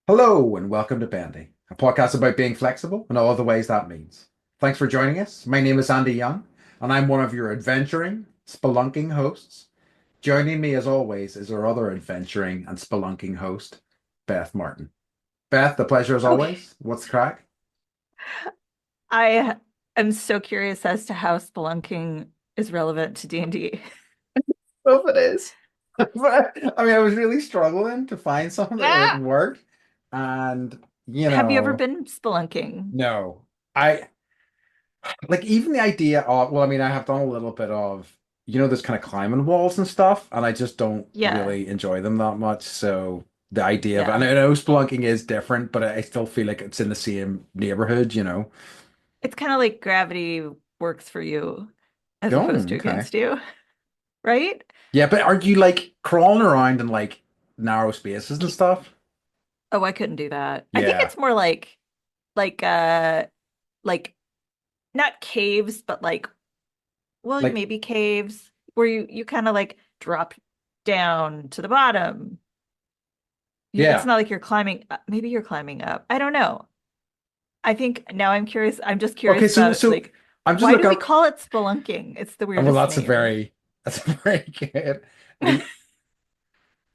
Hello and welcome to Bendy, a podcast about being flexible and all the ways that means. Thanks for joining us. My name is Andy Young, and I'm one of your adventuring, spelunking hosts. Joining me, as always, is our other adventuring and spelunking host, Beth Martin. Beth, the pleasure as Okay. always. What's the crack? I am so curious as to how spelunking is relevant to D&D. Oh, it is. I mean, I was really struggling to find something that would Ah! work, and Have you ever been spelunking? no. I like even the idea of, well, I mean, I have done a little bit of, those kind of climbing walls and stuff, and I just don't Yeah, really enjoy them that much. So the idea of, and yeah. I know spelunking is different, but I still feel like it's in the same neighborhood. It's kind of like gravity works for you as opposed Oh, to okay. against you, right? Yeah, but are you like crawling around in like narrow spaces and stuff? Oh, I couldn't do that. I think Yeah. it's more like like not caves, but like well, Like, maybe caves where you kind of like drop down to the bottom. It's yeah. not like you're climbing up. Maybe you're climbing up. I don't know. I think now I'm curious. I'm just Okay, curious so about so like I'm just why do looking we up. call it spelunking? It's the Well, weirdest name. that's a very good. The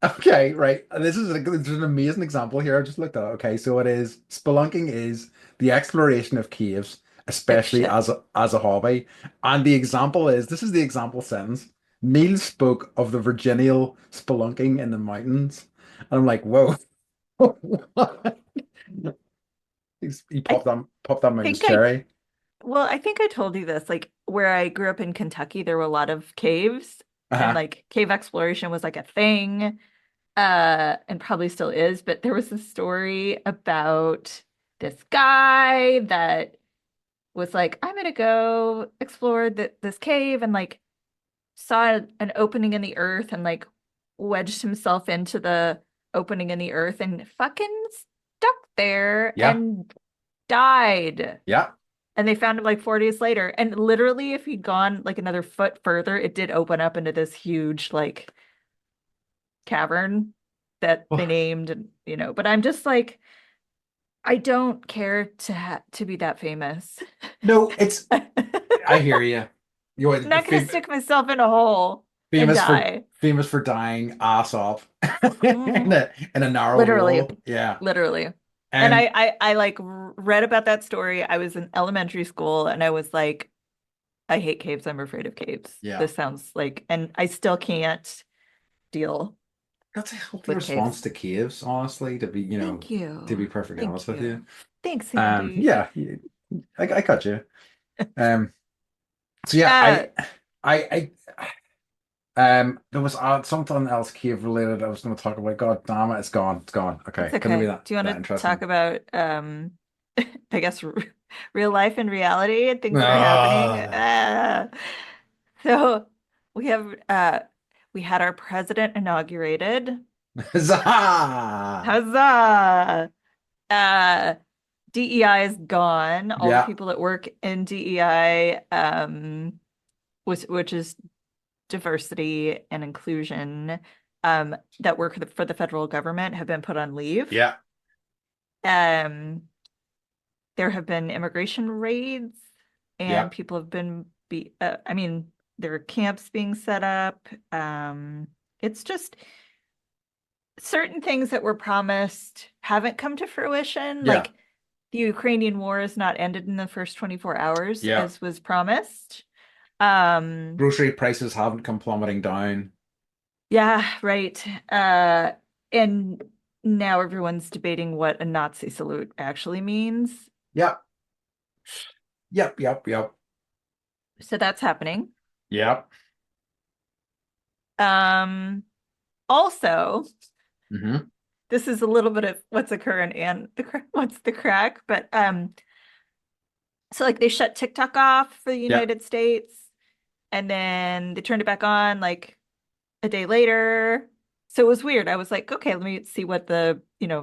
Okay, right. This is an amazing example here. I just looked at it. Okay, so it is spelunking is the exploration of caves, especially Dipshit. as a hobby. And the example is this is the example sentence. Neil spoke of the Virginal spelunking in the mountains. And I'm like, whoa. What? He I popped that mountain's think I cherry. well, I think I told you this. Like where I grew up in Kentucky, there were a lot of caves and Uh-huh. like cave exploration was like a thing. And probably still is, but there was a story about this guy that was like, I'm gonna go explore this cave and like saw an opening in the earth and like wedged himself into the opening in the earth and fucking stuck there Yeah. and died. Yeah. And they found him like 4 days later. And literally, if he'd gone like another foot further, it did open up into this huge like cavern that they Oh, named, and but I'm just like, I don't care to be that famous. no, it's I'm I hear you. You're not gonna stick myself in a hole and die. famous for dying ass off in Mhm. a narrow Literally, hole. Yeah. literally. And And I like read about that story. I was in elementary school and I was like, I hate caves. I'm afraid of caves. yeah, This sounds like, and I still can't deal that's a healthy with response caves. to caves, honestly, Thank to you. be perfectly Thank honest with you. you. Thanks, Andy. Yeah, I got you. Um, so yeah, Uh, there was something else cave related I was going to talk about. God damn it, it's gone. It's gone. it's Okay, couldn't be okay. Do you want that to talk interesting. about I guess real life and reality and things that are happening? Ah, So we have we had our president inaugurated. huzzah! Huzzah! Uh DEI is gone. All the Yeah, people that work in DEI, which is diversity and inclusion, that work for the federal government have been put on leave. yeah, Um, there have been immigration raids yeah. and people have I mean, there are camps being set up. It's just certain things that were promised haven't come to fruition. Yeah, Like the Ukrainian war is not ended in the first 24 hours yeah. as was promised. Um, Grocery prices haven't come plummeting down. yeah, right. And now everyone's debating what a Nazi salute actually means. Yep, yep. So that's happening. Yep. Um, Also, Hmm. this is a little bit of what's occurring and what's the crack, but so like they shut TikTok off for the Yep. United States and then they turned it back on like a day later. So it was weird. I was like, okay, let me see what the,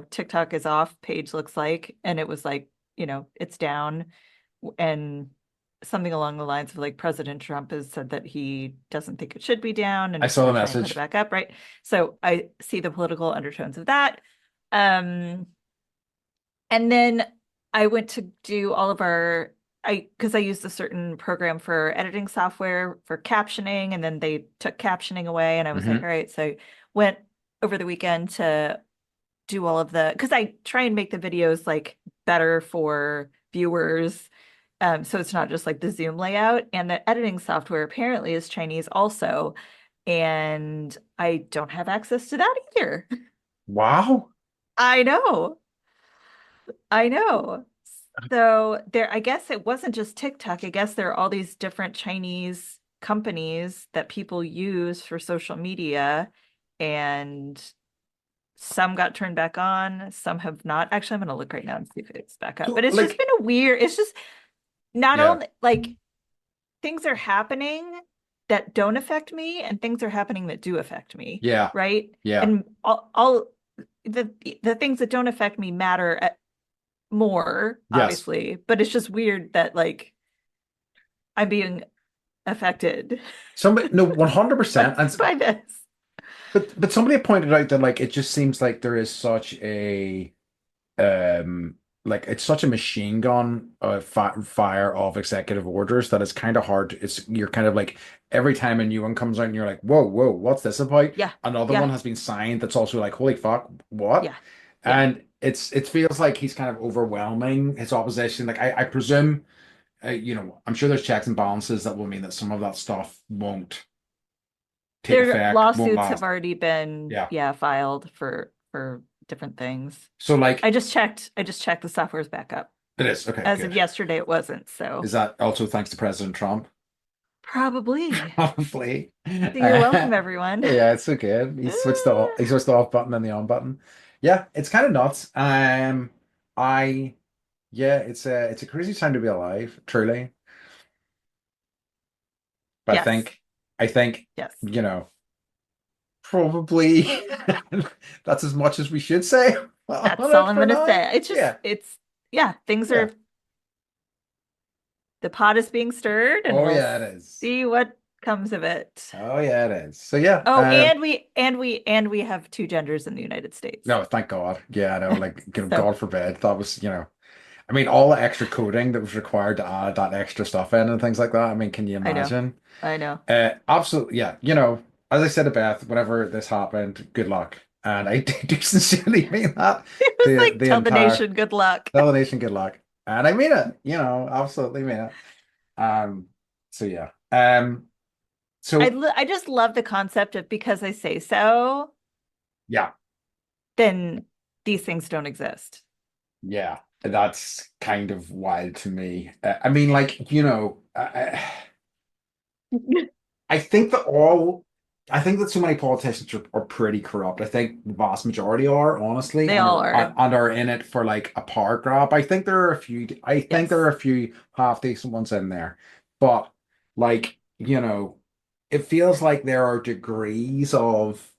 TikTok is off page looks like. And it was like, it's down and something along the lines of like President Trump has said that he doesn't think it should be down and I is saw going the to try and put it message. back up, right? So I see the political undertones of that. Um, And then I went to do all of our because I used a certain program for editing software for captioning, and then they took captioning away, and I was like, Hmm. all right, so I went over the weekend to do all of the because I try and make the videos like better for viewers. So it's not just like the Zoom layout, and the editing software apparently is Chinese also, and I don't have access to that either. Wow. I know. I know. So there, I guess it wasn't just TikTok. I guess there are all these different Chinese companies that people use for social media, and some got turned back on, some have not. Actually, I'm gonna look right now and see if it's back up. So But it's just like, been a weird, it's just not yeah, only like things are happening that don't affect me and things are happening that do affect me, yeah, right? yeah, And all the things that don't affect me matter more, yes. obviously, but it's just weird that like I'm being affected Somebody, no, 100%. And by this. but somebody pointed out that like it just seems like there is such a like it's such a machine gun fi fire of executive orders that it's kind of hard. It's you're kind of like every time a new one comes out and you're like, whoa, whoa, what's this about? Yeah, Another one yeah, has been signed that's also like, holy fuck, what? yeah, yeah. And it feels like he's kind of overwhelming his opposition. Like I presume, I'm sure there's checks and balances that will mean that some of that stuff won't take Their effect, won't lawsuits have last. already been, Yeah. yeah, filed for different things. So like I just checked the software's back up. it is. Okay, As of good. yesterday it wasn't, so Is that also thanks to President Trump? probably. Probably. So you're welcome, everyone. Yeah, it's so good. He switched the off button and the on button. Yeah, it's kind of nuts. I yeah, it's a crazy time to be alive, truly. But Yes, I think, yes. you know, probably that's as much as we should say That's on all it I'm for gonna now. say. It's just Yeah, yeah, things yeah. are the pot is being stirred and Oh we'll yeah, it is. see what comes of it. Oh yeah, it is. So yeah, Oh, and we have two genders in the United States. no, thank God. Yeah, I know, like, So God forbid. That was, I mean, all the extra coding that was required to add that extra stuff in and things like that. I mean, can you I know. imagine? I know. Absolutely, yeah. As I said to Beth, whenever this happened, good luck. And I do sincerely mean that It was to like the tell the entire nation good luck. delegation, good luck. And I mean it, absolutely mean it. Um, so yeah. So I just love the concept of because I say so, yeah, then these things don't exist. yeah. That's kind of wild to me. I mean, like, I think that I think that so many politicians are pretty corrupt. I think the vast majority are, honestly, They and all are are. and are in it for like a power grab. I think there are a few. I think there Yes. are a few half decent ones in there, but like it feels like there are degrees of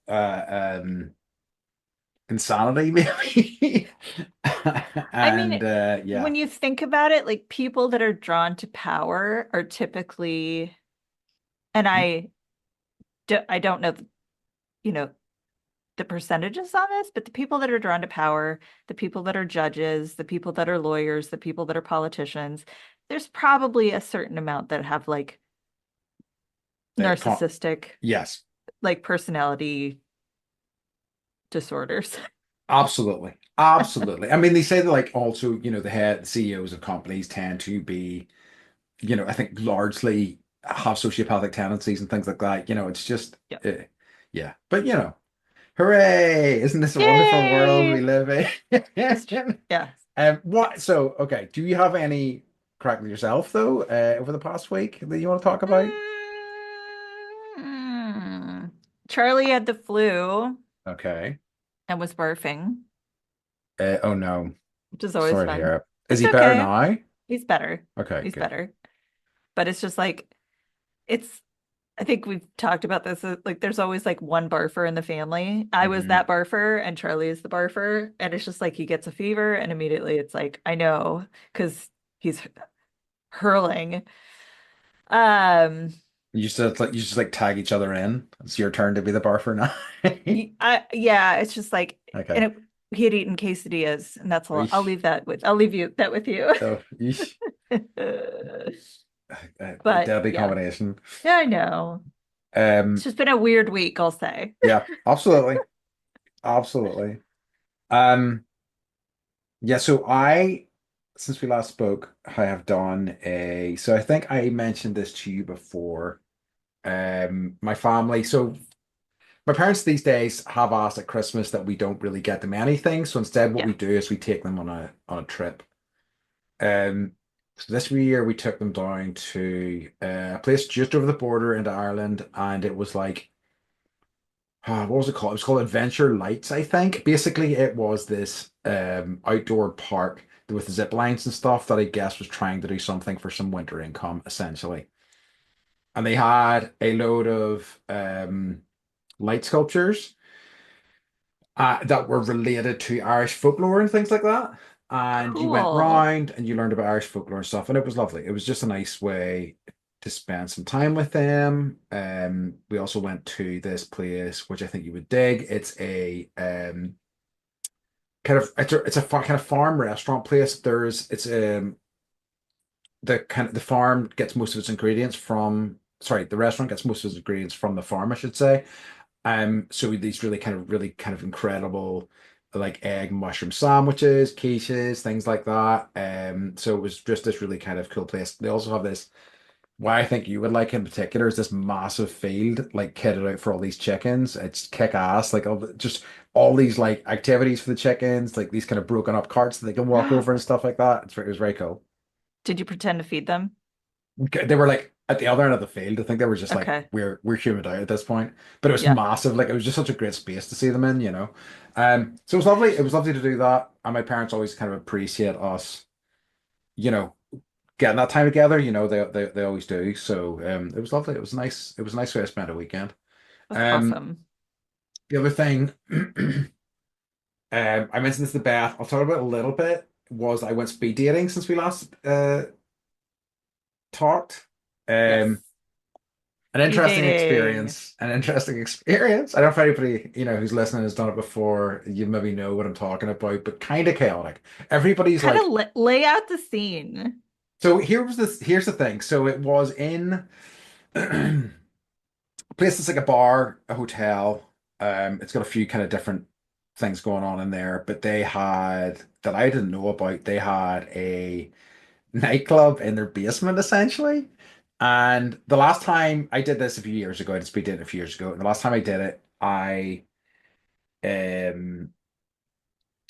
insanity, maybe. I mean, And yeah, when you think about it, like people that are drawn to power are typically, and I don't know, you know, the percentages on this, but the people that are drawn to power, the people that are judges, the people that are lawyers, the people that are politicians, there's probably a certain amount that have like uh, con- narcissistic, yes. like personality disorders. Absolutely. Absolutely. I mean, they say that like also, the head CEOs of companies tend to be, I think largely have sociopathic tendencies and things like that. It's just, Yep. yeah. But hooray! Isn't this a wonderful world we Yay! live It's true. in? Yeah. What? So, okay. Do you have any crack with yourself though, over the past week that you want to talk about? Mm. Charlie had the flu Okay. and was barfing, Oh no. which is always Sorry to hear fun. it. Is It's he better okay. now? He's better. Okay, He's good. better. But it's just like it's I think we've talked about this. Like there's always like one barfer in the family. I was Hmm. that barfer and Charlie is the barfer. And it's just like he gets a fever and immediately it's like, I know, because he's hurling. Um You just like tag each other in. It's your turn to be the barfer now. yeah, it's just like and Okay. he had eaten quesadillas, and that's all. I'll Eesh. leave I'll leave you that with you. Oh, eesh. But Deadly yeah, combination. yeah, I know. It's Um, just been a weird week, I'll say. yeah, absolutely. Absolutely. Um, yeah, so since we last spoke, I have done so I think I mentioned this to you before. My family, so my parents these days have asked at Christmas that we don't really get them anything. So instead what Yeah. we do is we take them on a trip. Um, so this year we took them down to a place just over the border into Ireland, and it was like, what was it called? It was called Adventure Lights, I think. Basically, it was this outdoor park with zip lines and stuff that I guess was trying to do something for some winter income, essentially. And they had a load of light sculptures that were related to Irish folklore and things like that. And you went Cool. round and you learned about Irish folklore and stuff, and it was lovely. It was just a nice way to spend some time with them. We also went to this place, which I think you would dig. It's a kind of farm restaurant place. The farm gets most of its ingredients from sorry, the restaurant gets most of its ingredients from the farm, I should say. So these really kind of incredible like egg mushroom sandwiches, quiches, things like that. So it was just this really kind of cool place. They also have this, what I think you would like in particular is this massive field like kitted out for all these chickens. It's kick ass, like just all these like activities for the chickens, like these kind of broken up carts that they can walk over and stuff like that. It was very cool. Did you pretend to feed them? Okay, they were like at the other end of the field. I think they were just like Okay. we're humid out at this point, but it was Yeah. massive. Like it was just such a great space to see them in, you know. So it was lovely. It was lovely to do that, and my parents always kind of appreciate us, you know, getting that time together. You know, they always do. So it was lovely. It was nice. It was a nice way to spend a weekend. That's Um, awesome. the other thing, I mentioned this to Beth. I'll talk about it a little bit. Was I went speed dating since we last talked. Yes. Um. An Speed interesting dating. experience. An interesting experience. I don't know if anybody, who's listening has done it before. You maybe know what I'm talking about, but kind of chaotic. Everybody's Kind of like, lay out the scene. so here's the thing. So it was in a place that's like a bar, a hotel. It's got a few kind of different things going on in there, but they had that I didn't know about. They had a nightclub in their basement essentially. And the last time I did this a few years ago, I did speed dating a few years ago, and the last time I did it, um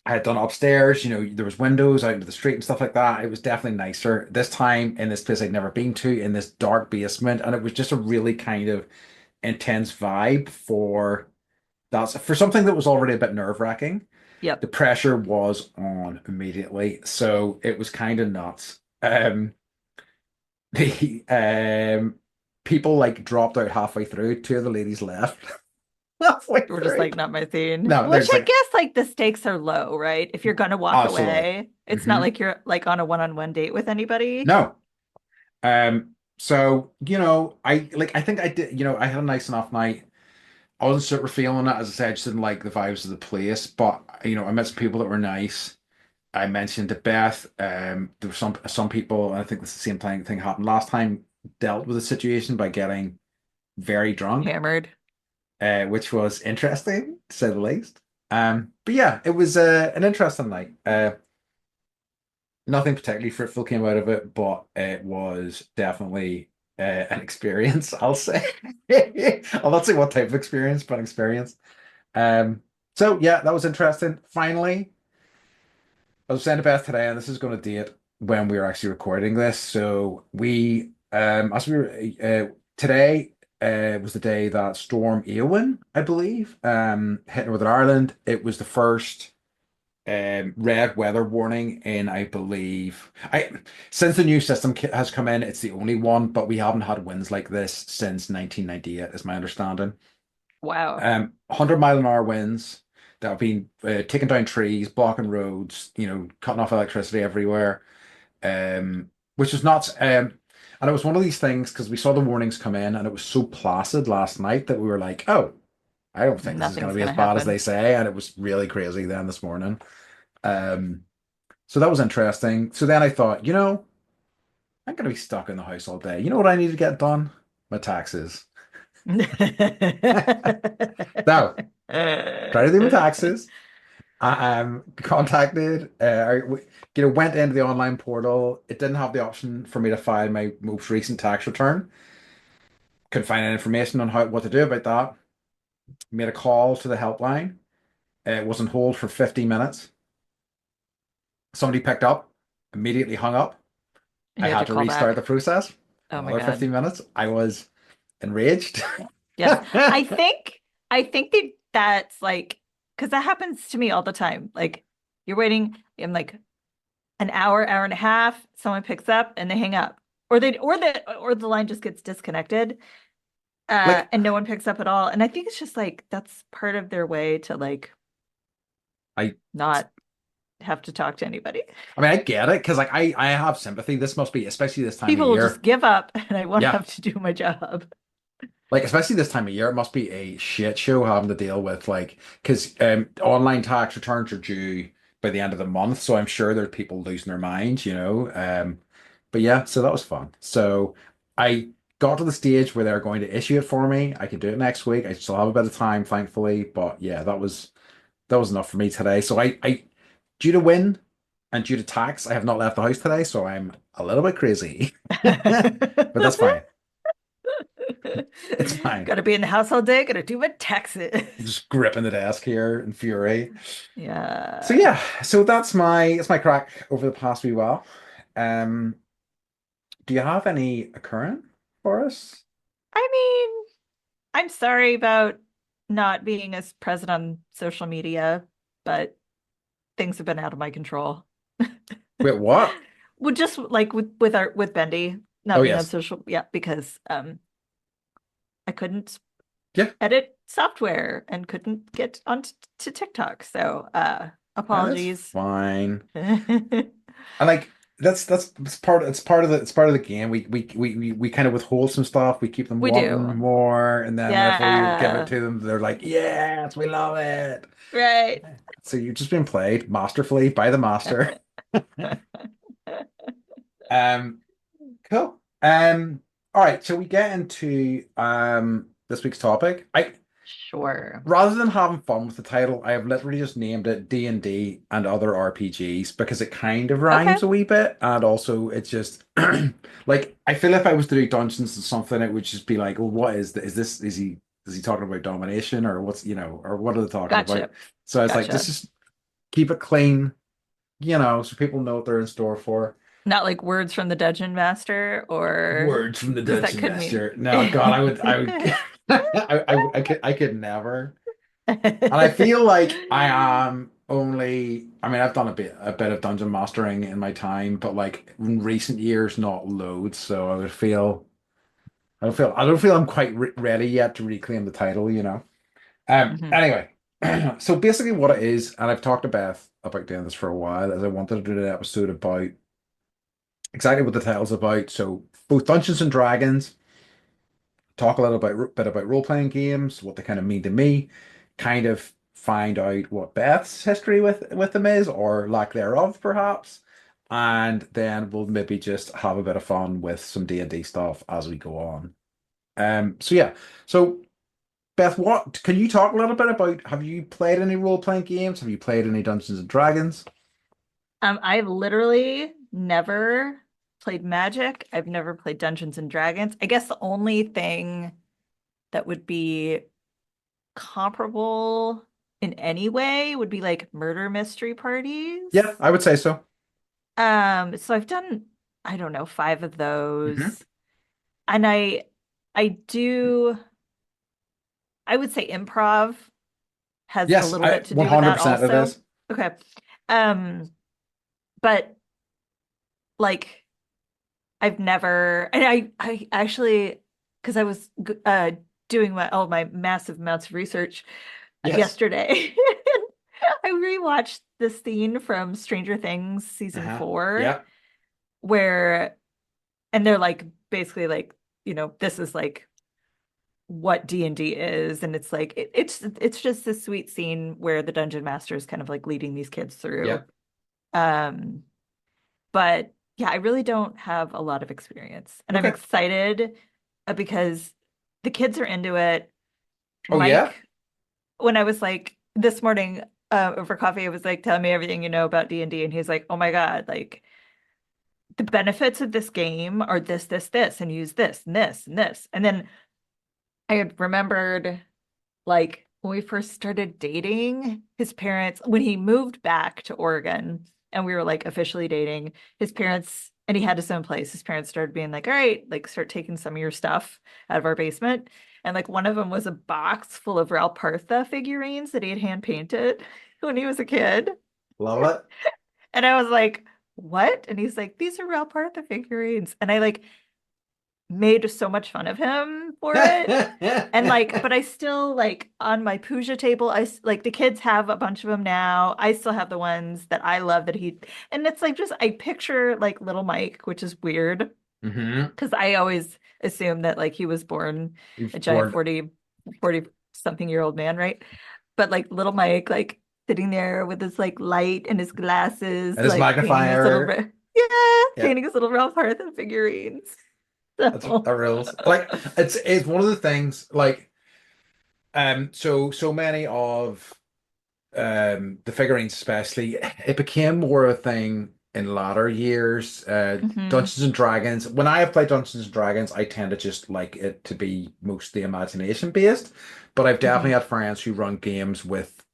I had done upstairs, there was windows out into the street and stuff like that. It was definitely nicer. This time in this place I'd never been to, in this dark basement, and it was just a really kind of intense vibe for something that was already a bit nerve-wracking. The Yep. pressure was on immediately, so it was kind of nuts. The people like dropped out halfway through. Two of the ladies left halfway We're just through. like, not my scene. No, they're Which just I like, guess like the stakes are low, right? If you're gonna walk absolutely. away, it's not Hmm. like you're like on a one-on-one date with anybody. No. So, I think I did, I had a nice enough night. I wasn't super feeling it. As I said, I just didn't like the vibes of the place. But, I met some people that were nice. I mentioned to Beth, there were some people, and I think the same thing happened last time, dealt with the situation by getting very drunk. Hammered. Which was interesting to say the least. But yeah, it was an interesting night. Nothing particularly fruitful came out of it, but it was definitely an experience, I'll say. I'll not say what type of experience, but experience. Um, so yeah, that was interesting. Finally, I was saying to Beth today, and this is going to date when we were actually recording this. So as we were today was the day that Storm Éowyn, I believe, hit Northern Ireland. It was the first red weather warning in, I believe, I since the new system has come in, it's the only one, but we haven't had winds like this since 1998, is my understanding. Wow. 100-mile-an-hour winds that have been taking down trees, blocking roads, cutting off electricity everywhere, which is nuts. And it was one of these things because we saw the warnings come in and it was so placid last night that we were like, oh. I don't think this is going to Nothing's be as gonna bad as they happen. say, and it was really crazy then this morning. Um, so that was interesting. So then I thought, I'm going to be stuck in the house all day. You know what I need to get done? My taxes. Now, try to do my taxes. I contacted, went into the online portal. It didn't have the option for me to file my most recent tax return. Couldn't find any information on what to do about that. Made a call to the helpline. It was on hold for 50 minutes. Somebody picked up, immediately hung up. And I you had had to to call restart the back. process. Oh my Another God. 50 minutes. I was enraged. Yes. I think that's like because that happens to me all the time. Like you're waiting in like an hour, hour and a half, someone picks up and they hang up. Or the line just gets disconnected. Like, And no one picks up at all. And I think it's just like that's part of their way to like I not have to talk to anybody. I mean, I get it because like I have sympathy. This must be especially this time of People will just year. give up and I won't Yeah, have to do my job. like especially this time of year, it must be a shit show having to deal with like because online tax returns are due by the end of the month, so I'm sure there's people losing their minds. But yeah, so that was fun. So I got to the stage where they're going to issue it for me. I can do it next week. I still have a bit of time, thankfully. But yeah, that was enough for me today. So I due to win and due to tax, I have not left the house today, so I'm a little bit crazy. But that's fine. It's fine. Gotta be in the house all day, gotta do my taxes. I'm just gripping the desk here in fury. So Yeah. yeah, so that's my crack over the past wee while. Um, do you have any current for us? I mean, I'm sorry about not being as present on social media, but things have been out of my control. Wait, what? Well, just like with Bendy Oh not being on yes. social, yeah, because I couldn't Yeah, edit software and couldn't get onto to TikTok. So that's apologies. fine. We And like that's it's part of the game. We kind of withhold some stuff. We keep them wanting do. more, and then whenever we give it Yeah. to them, they're like, "Yes, we love it." Right. So you've just been played masterfully by the master. Um, cool. All right. So we get into this week's topic. I Sure. Rather than having fun with the title, I have literally just named it D&D and other RPGs because it kind of Okay. rhymes a wee bit, and also it's just like I feel if I was to do Dungeons and something, it would just be like, well, what is this? Is he talking about domination or or what are they talking about? Gotcha. So it's like, let's Gotcha. just keep it clean, so people know what they're in store for. Not like words from the Dungeon Master, or Words from the because that Dungeon could mean. Master. No, God, I would, I could never. And I feel like I am only, I mean, I've done a bit of dungeon mastering in my time, but like in recent years, not loads. So I don't feel I'm quite ready yet to reclaim the title. Mhm. Anyway, so basically what it is, and I've talked to Beth about doing this for a while, is I wanted to do an episode about exactly what the title's about. So both Dungeons and Dragons, talk a little bit about role-playing games, what they kind of mean to me, kind of find out what Beth's history with them is, or lack thereof, perhaps. And then we'll maybe just have a bit of fun with some D&D stuff as we go on. So yeah. So Beth, what can you talk a little bit about? Have you played any role-playing games? Have you played any Dungeons and Dragons? I've literally never played Magic. I've never played Dungeons and Dragons. I guess the only thing that would be comparable in any way would be like murder mystery Yeah, parties. I would say so. So I've done, I don't know, five of Hmm. those. And I do, I would say improv has a Yes, little I bit to do with that 100% it also. is. Okay. Um, but like I've never, and I actually, because I was doing all my massive amounts of research Yes. yesterday, I rewatched this scene from Stranger Things season Uh-huh. 4, Yeah. where, and they're like basically like, this is like what D&D is, and it's like it's just this sweet scene where the dungeon master is kind of like leading these kids through. Yep. Um, but yeah, I really don't have a lot of experience, and I'm Okay. excited because the kids are into it. Oh yeah. Mike, when I was like this morning over coffee, it was like, tell me everything you know about D&D, and he's like, oh my God, like the benefits of this game are this, this, this, and use this and this and this. And then I had remembered like when we first started dating, his parents, when he moved back to Oregon and we were like officially dating, his parents, and he had his own place, his parents started being like, all right, like start taking some of your stuff out of our basement. And like one of them was a box full of Ralph Partha figurines that he had hand painted when he was a kid. Love And I was like, what? And he's like, these are Ralph Partha figurines. And I like made so much fun of him for it. And like, it. but I still like on my puja table, like the kids have a bunch of them now. I still have the ones that I love that he, and it's like just I picture like little Mike, which is weird Mm-hmm. because I always assume that like he was born a You've giant born 40 something year old man, right? But like little Mike, like sitting there with his like light and his glasses, and his like painting his little, magnifier. yeah, Yeah. painting his little Ralph Partha figurines. That So, rules. Like it's one of the things like so many of the figurines especially it became more a thing in latter years. mhm, Dungeons and Dragons. When I have played Dungeons and Dragons, I tend to just like it to be mostly imagination based. But I've definitely mhm. had friends who run games with,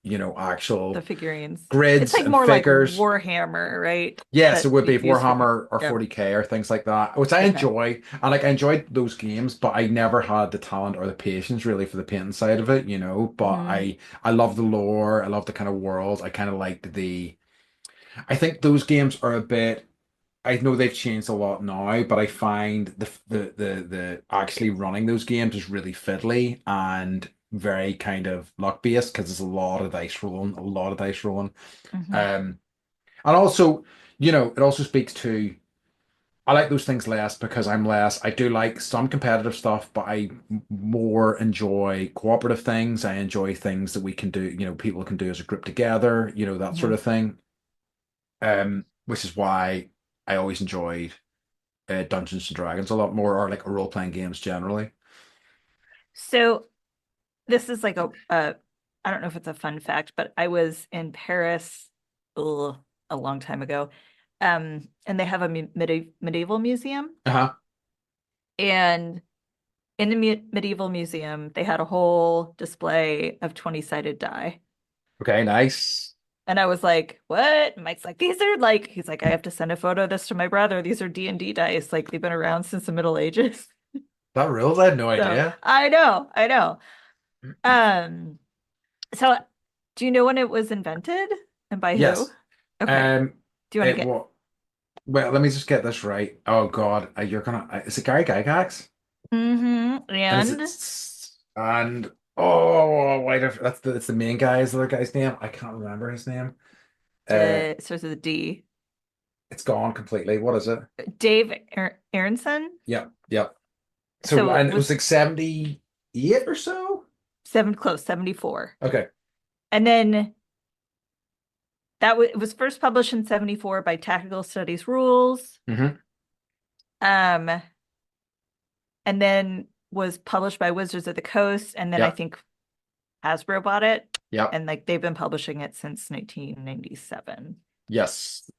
The actual figurines. It's grids like and more like figures. Warhammer, right? Yes, it That would be we've used for the. Warhammer or Yep. 40K or things like that, which I Okay. enjoy. And like I enjoyed those games, but I never had the talent or the patience really for the painting side of it. But Hmm. I love the lore, I love the kind of world. I kind of liked the I think those games are a bit I know they've changed a lot now, but I find the actually running those games is really fiddly and very kind of luck based because there's a lot of dice rolling, a lot of dice rolling. Hmm. Um and also, it also speaks to I like those things less because I'm less. I do like some competitive stuff, but I more enjoy cooperative things. I enjoy things that we can do, people can do as a group together, that sort Hmm. of thing. Which is why I always enjoyed Dungeons and Dragons a lot more, or like role-playing games generally. So this is like I don't know if it's a fun fact, but I was in Paris a long time ago. And they have a medieval museum. Uh-huh. And in the medieval museum, they had a whole display of 20-sided die. Okay, nice. And I was like, what? And Mike's like, these are like, he's like, I have to send a photo of this to my brother. These are D&D dice. Like they've been around since the Middle Ages. That rules. I had no So idea. I know, I know. Um, so do you know when it was invented and by who? Yes. Okay. Um, Do you want to it get what? Well, let me just get this right. Oh God, you're gonna. Is it Gary Gygax? And is it and and oh wait, that's the main guy. Is the other guy's name? I can't remember his name. it starts with a D. It's gone completely. What is it? Dave Aronson. Yep, yep. So So it and it was was like 78 or so. close, 74. Okay. And then it was first published in 74 by Tactical Studies Rules. Hmm. Um, and then was published by Wizards of the Coast, and then I Yep. think Hasbro bought it, Yep. and like they've been publishing it since 1997. Yes.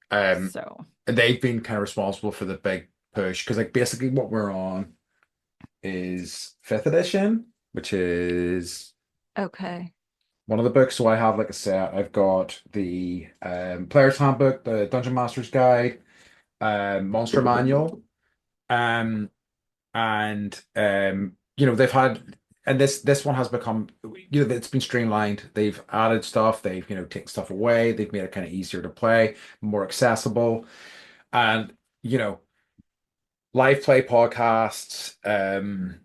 So, They've been kind of responsible for the big push because like basically what we're on is fifth edition, which is okay. one of the books. So I have like a set. I've got the Player's Handbook, the Dungeon Master's Guide, Monster Manual, um, and they've had, and this one has become, it's been streamlined. They've added stuff. They've taken stuff away. They've made it kind of easier to play, more accessible, and you know, live play podcasts. Um,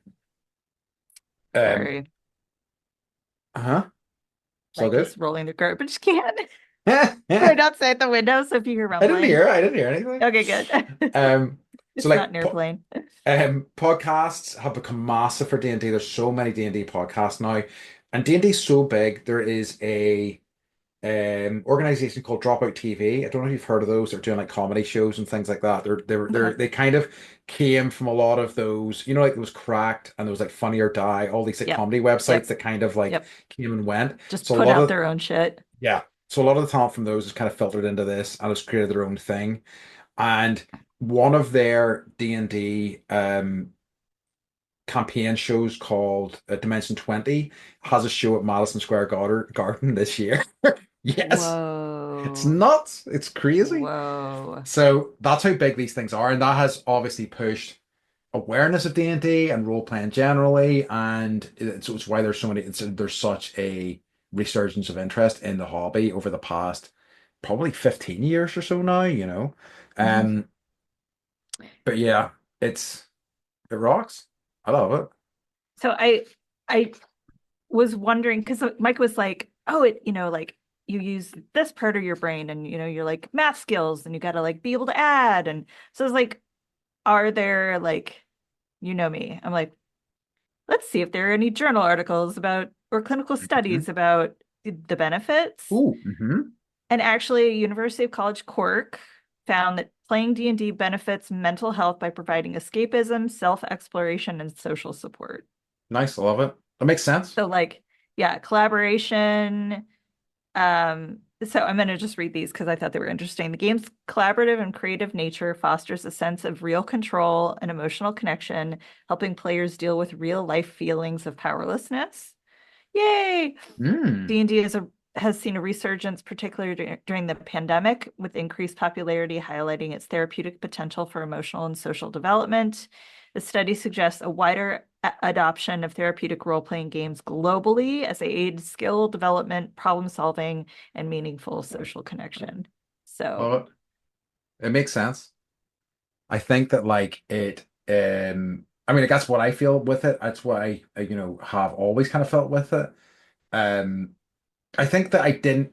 Sorry, uh-huh. So Mike good. is rolling the garbage can right I outside the window. So if you hear didn't rumbling, hear. I didn't hear anything. okay, good. Um, So It's not like an airplane. podcasts have become massive for D&D. There's so many D&D podcasts now. And D&D is so big. There is a organization called Dropout TV. I don't know if you've heard of those. They're doing like comedy shows and things like that. Uh-huh. They kind of came from a lot of those, like there was Cracked and there was like Funny or Die, all these like Yep. comedy websites Yep. that kind of like Yep. came and went. Just So a put lot out of their own shit. yeah. So a lot of the talent from those is kind of filtered into this and has created their own thing. And one of their D&D campaign shows called Dimension 20 has a show at Madison Square Garden this year. Yes. It's Whoa. nuts. It's crazy. Whoa. So that's how big these things are, and that has obviously pushed awareness of D&D and role playing generally, and it's why there's so many. There's such a resurgence of interest in the hobby over the past probably 15 years or so now. Mhm. Um, but yeah, it rocks. I love it. So I was wondering because Mike was like, oh, like you use this part of your brain and you're like math skills and you got to like be able to add. And so I was like, are there like, me? I'm like, let's see if there are any journal articles about or clinical Mhm. studies about the benefits. Ooh, hmm. And actually, University of College Cork found that playing D&D benefits mental health by providing escapism, self-exploration, and social support. Nice. I love it. That makes sense. So like, yeah, collaboration. So I'm going to just read these because I thought they were interesting. The game's collaborative and creative nature fosters a sense of real control and emotional connection, helping players deal with real life feelings of powerlessness. Yay! Mm. D&D has seen a resurgence, particularly during the pandemic, with increased popularity highlighting its therapeutic potential for emotional and social development. The study suggests a wider adoption of therapeutic role-playing games globally as they aid skill development, problem solving, and meaningful social connection. So, Love it. It makes sense. I think that like I mean, that's what I feel with it. That's what have always kind of felt with it. Um, I think that I didn't,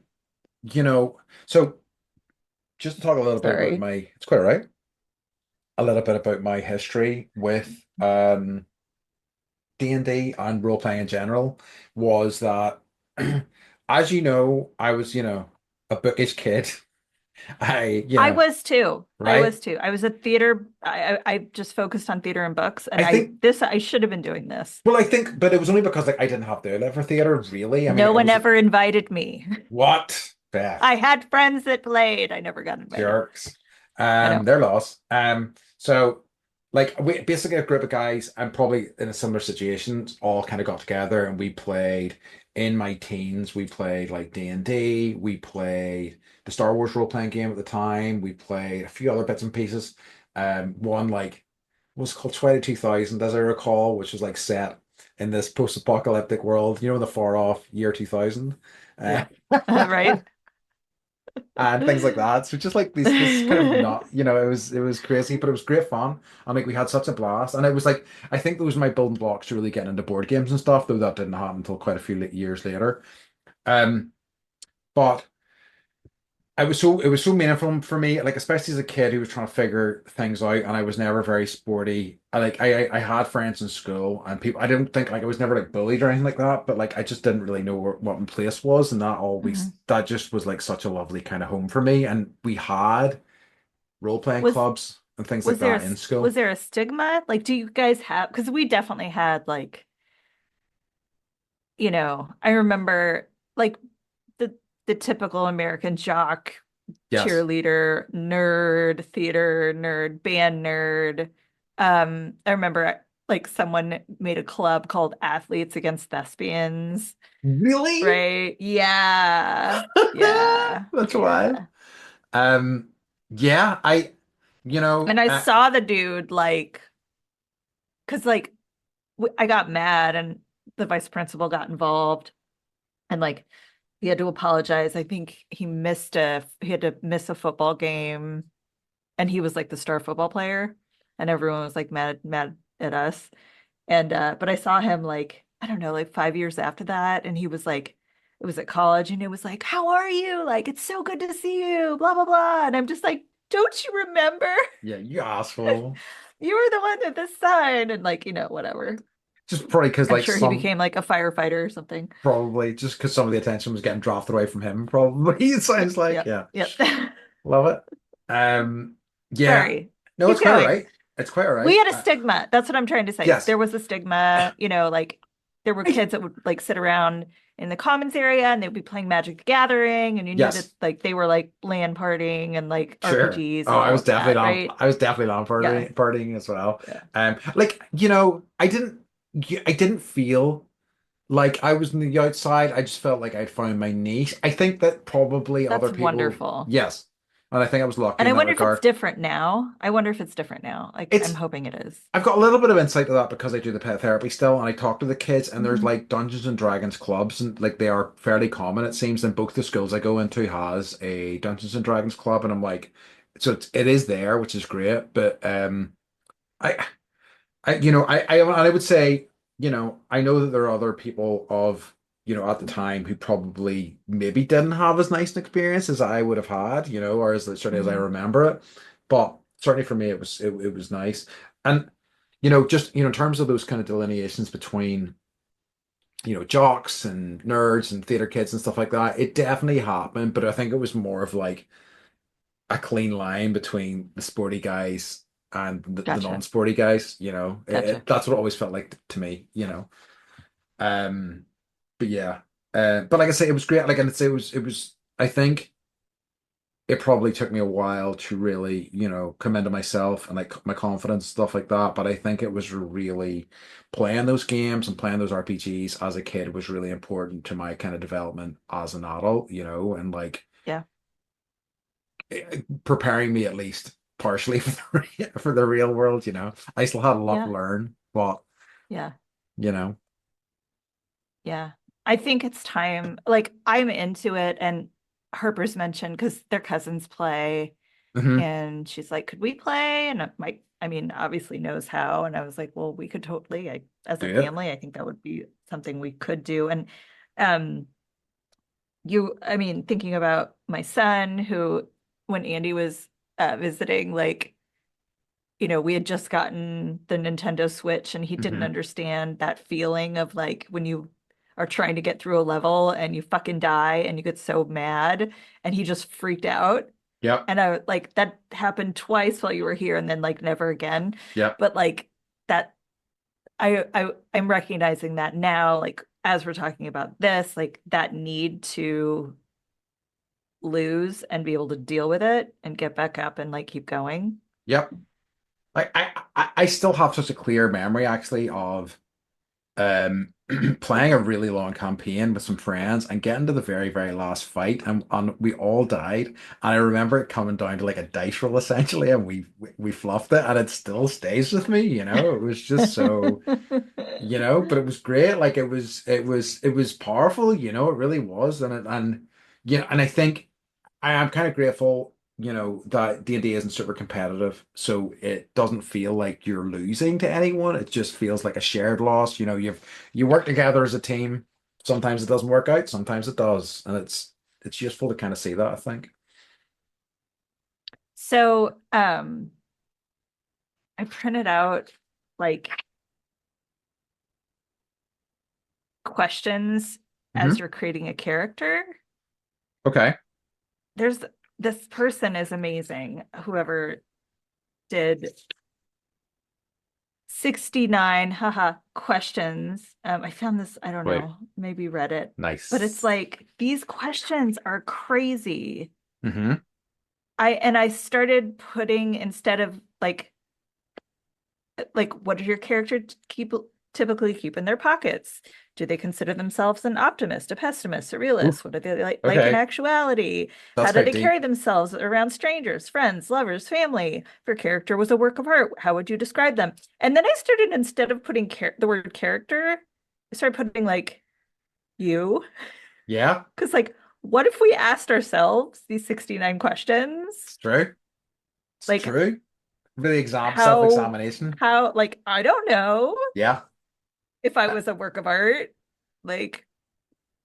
so just to talk a little bit about sorry. it's quite all right. A little bit about my history with D&D and role playing in general was that as you know, I was, a bookish kid. I, I was too. I right? was too. I was a theater. I just focused on theater and books, and I think I should have been doing this. Well, I think, but it was only because like I didn't have the outlet for theater, really. I mean, No it one was ever invited me. what, Beth, I had friends that played. I never got invited. jerks. I know. They're lost. So like we basically a group of guys, and probably in a similar situation, all kind of got together and we played in my teens. We played like D&D. We played the Star Wars role playing game at the time. We played a few other bits and pieces. One like was called 20,000, as I recall, which was like set in this post-apocalyptic world, the far off year 2000, uh, Yeah. Right. and things like that. So just like this kind of not, it was crazy, but it was great fun. And like we had such a blast. And it was like I think those were my building blocks to really getting into board games and stuff, though that didn't happen until quite a few years later. Um, but it was so meaningful for me, like especially as a kid who was trying to figure things out, and I was never very sporty. I had friends in school and people. I didn't think like I was never like bullied or anything like that, but like I just didn't really know what my place was, and Mhm. that just was like such a lovely kind of home for me. And we had role playing Was clubs and things like that in was school. there a stigma? Like, do you guys have? Because we definitely had like, I remember like the the typical American jock, Yes. cheerleader, nerd, theater nerd, band nerd. I remember like someone made a club called Athletes Against Thespians, Really? right? Yeah. Yeah. That's wild. Yeah. Yeah, you know, And I uh, saw the dude like, because like I got mad and the vice principal got involved and like he had to apologize. I think he had to miss a football game and he was like the star football player and everyone was like mad at us. And but I saw him like, I don't know, like 5 years after that and he was like it was at college and it was like, "How are you? Like it's so good to see you." blah blah blah. And I'm just like Don't you remember? Yeah, you asshole. You were the one with the sign and like, whatever. Just probably because I'm like sure he some became like a firefighter or something. probably just because some of the attention was getting drafted away from him. Probably it sounds Yep, like yep, yeah, yep. love it. Yeah, Sorry. no, Keep it's quite all going. right. It's quite all We right. had a stigma. That's what I'm trying to say. Yes, There was a stigma, like there were I, kids that would like sit around in the commons area and they'd be playing Magic the Gathering and you knew that yes, like they were like LAN partying and like sure. RPGs Oh, and all of that, right? I was definitely on Yeah. partying as well. Yeah. Like I didn't feel like I was on the outside. I just felt like I'd found my niche. I think that probably other That's people, wonderful. yes, and I think I was lucky And in I that wonder if it's regard. different now. I wonder if it's different now. Like I'm It's hoping it is. I've got a little bit of insight to that because I do the pet therapy still, and I talk to the kids, and there's Mhm. like Dungeons and Dragons clubs, and like they are fairly common, it seems, and both the schools I go into has a Dungeons and Dragons club, and I'm like, so it is there, which is great, but I, and I would say, I know that there are other people of, at the time who probably maybe didn't have as nice an experience as I would have had, or as certainly as I Mhm. remember it, but certainly for me, it was nice, and just in terms of those kind of delineations between jocks and nerds and theater kids and stuff like that, it definitely happened, but I think it was more of like a clean line between the sporty guys and the Gotcha. non-sporty guys, Gotcha. that's what it always felt like to me, um but yeah, but like I say, it was great, like, and it's it was I think it probably took me a while to really, come into myself and like my confidence, stuff like that. But I think it was really playing those games and playing those RPGs as a kid was really important to my kind of development as an adult, and like Yeah. preparing me at least partially for for the real world, I still had a lot to Yeah. learn, but Yeah. you know. Yeah. I think it's time. Like I'm into it and Harper's mentioned because their cousins play Hmm. and she's like, could we play? And Mike, I mean, obviously knows how. And I was like, well, we could totally, as Do a it. family, I think that would be something we could do. And um I mean, thinking about my son who when Andy was visiting, like we had just gotten the Nintendo Switch and he didn't Hmm. understand that feeling of like when you are trying to get through a level and you fucking die and you get so mad and he just freaked out. Yep. And I like that happened twice while you were here and then like never again. Yep. But like that I'm recognizing that now, like as we're talking about this, like that need to lose and be able to deal with it and get back up and like keep going. Yep. Like I still have such a clear memory actually of um playing a really long campaign with some friends and getting to the very, very last fight, and we all died. And I remember it coming down to like a dice roll essentially, and we fluffed it, and it still stays with me, It was just so, but it was great. Like it was powerful, it really was. And I think I am kind of grateful, that D&D isn't super competitive, so it doesn't feel like you're losing to anyone. It just feels like a shared loss. You work together as a team. Sometimes it doesn't work out, sometimes it does, and it's useful to kind of see that, I think. So, I printed out like questions as Hmm. you're creating a character. Okay. There's this person is amazing, whoever did 69 questions. I found this, I don't Wait. know, maybe Reddit, but it's Nice. like these questions are crazy. Hmm. I started putting instead of like what does your character typically keep in their pockets? Do they consider themselves an optimist, a pessimist, a realist? Oof. What do they like in Okay. actuality? That's How do quite they carry deep. themselves around strangers, friends, lovers, family? If your character was a work of art, how would you describe them? And then I started, instead of putting the word character, I started putting like you. Yeah, Because like, what if we asked ourselves these 69 questions? it's true. It's Like true. Really how self-examination. like I don't know Yeah. if I Uh, was a work of art. Like,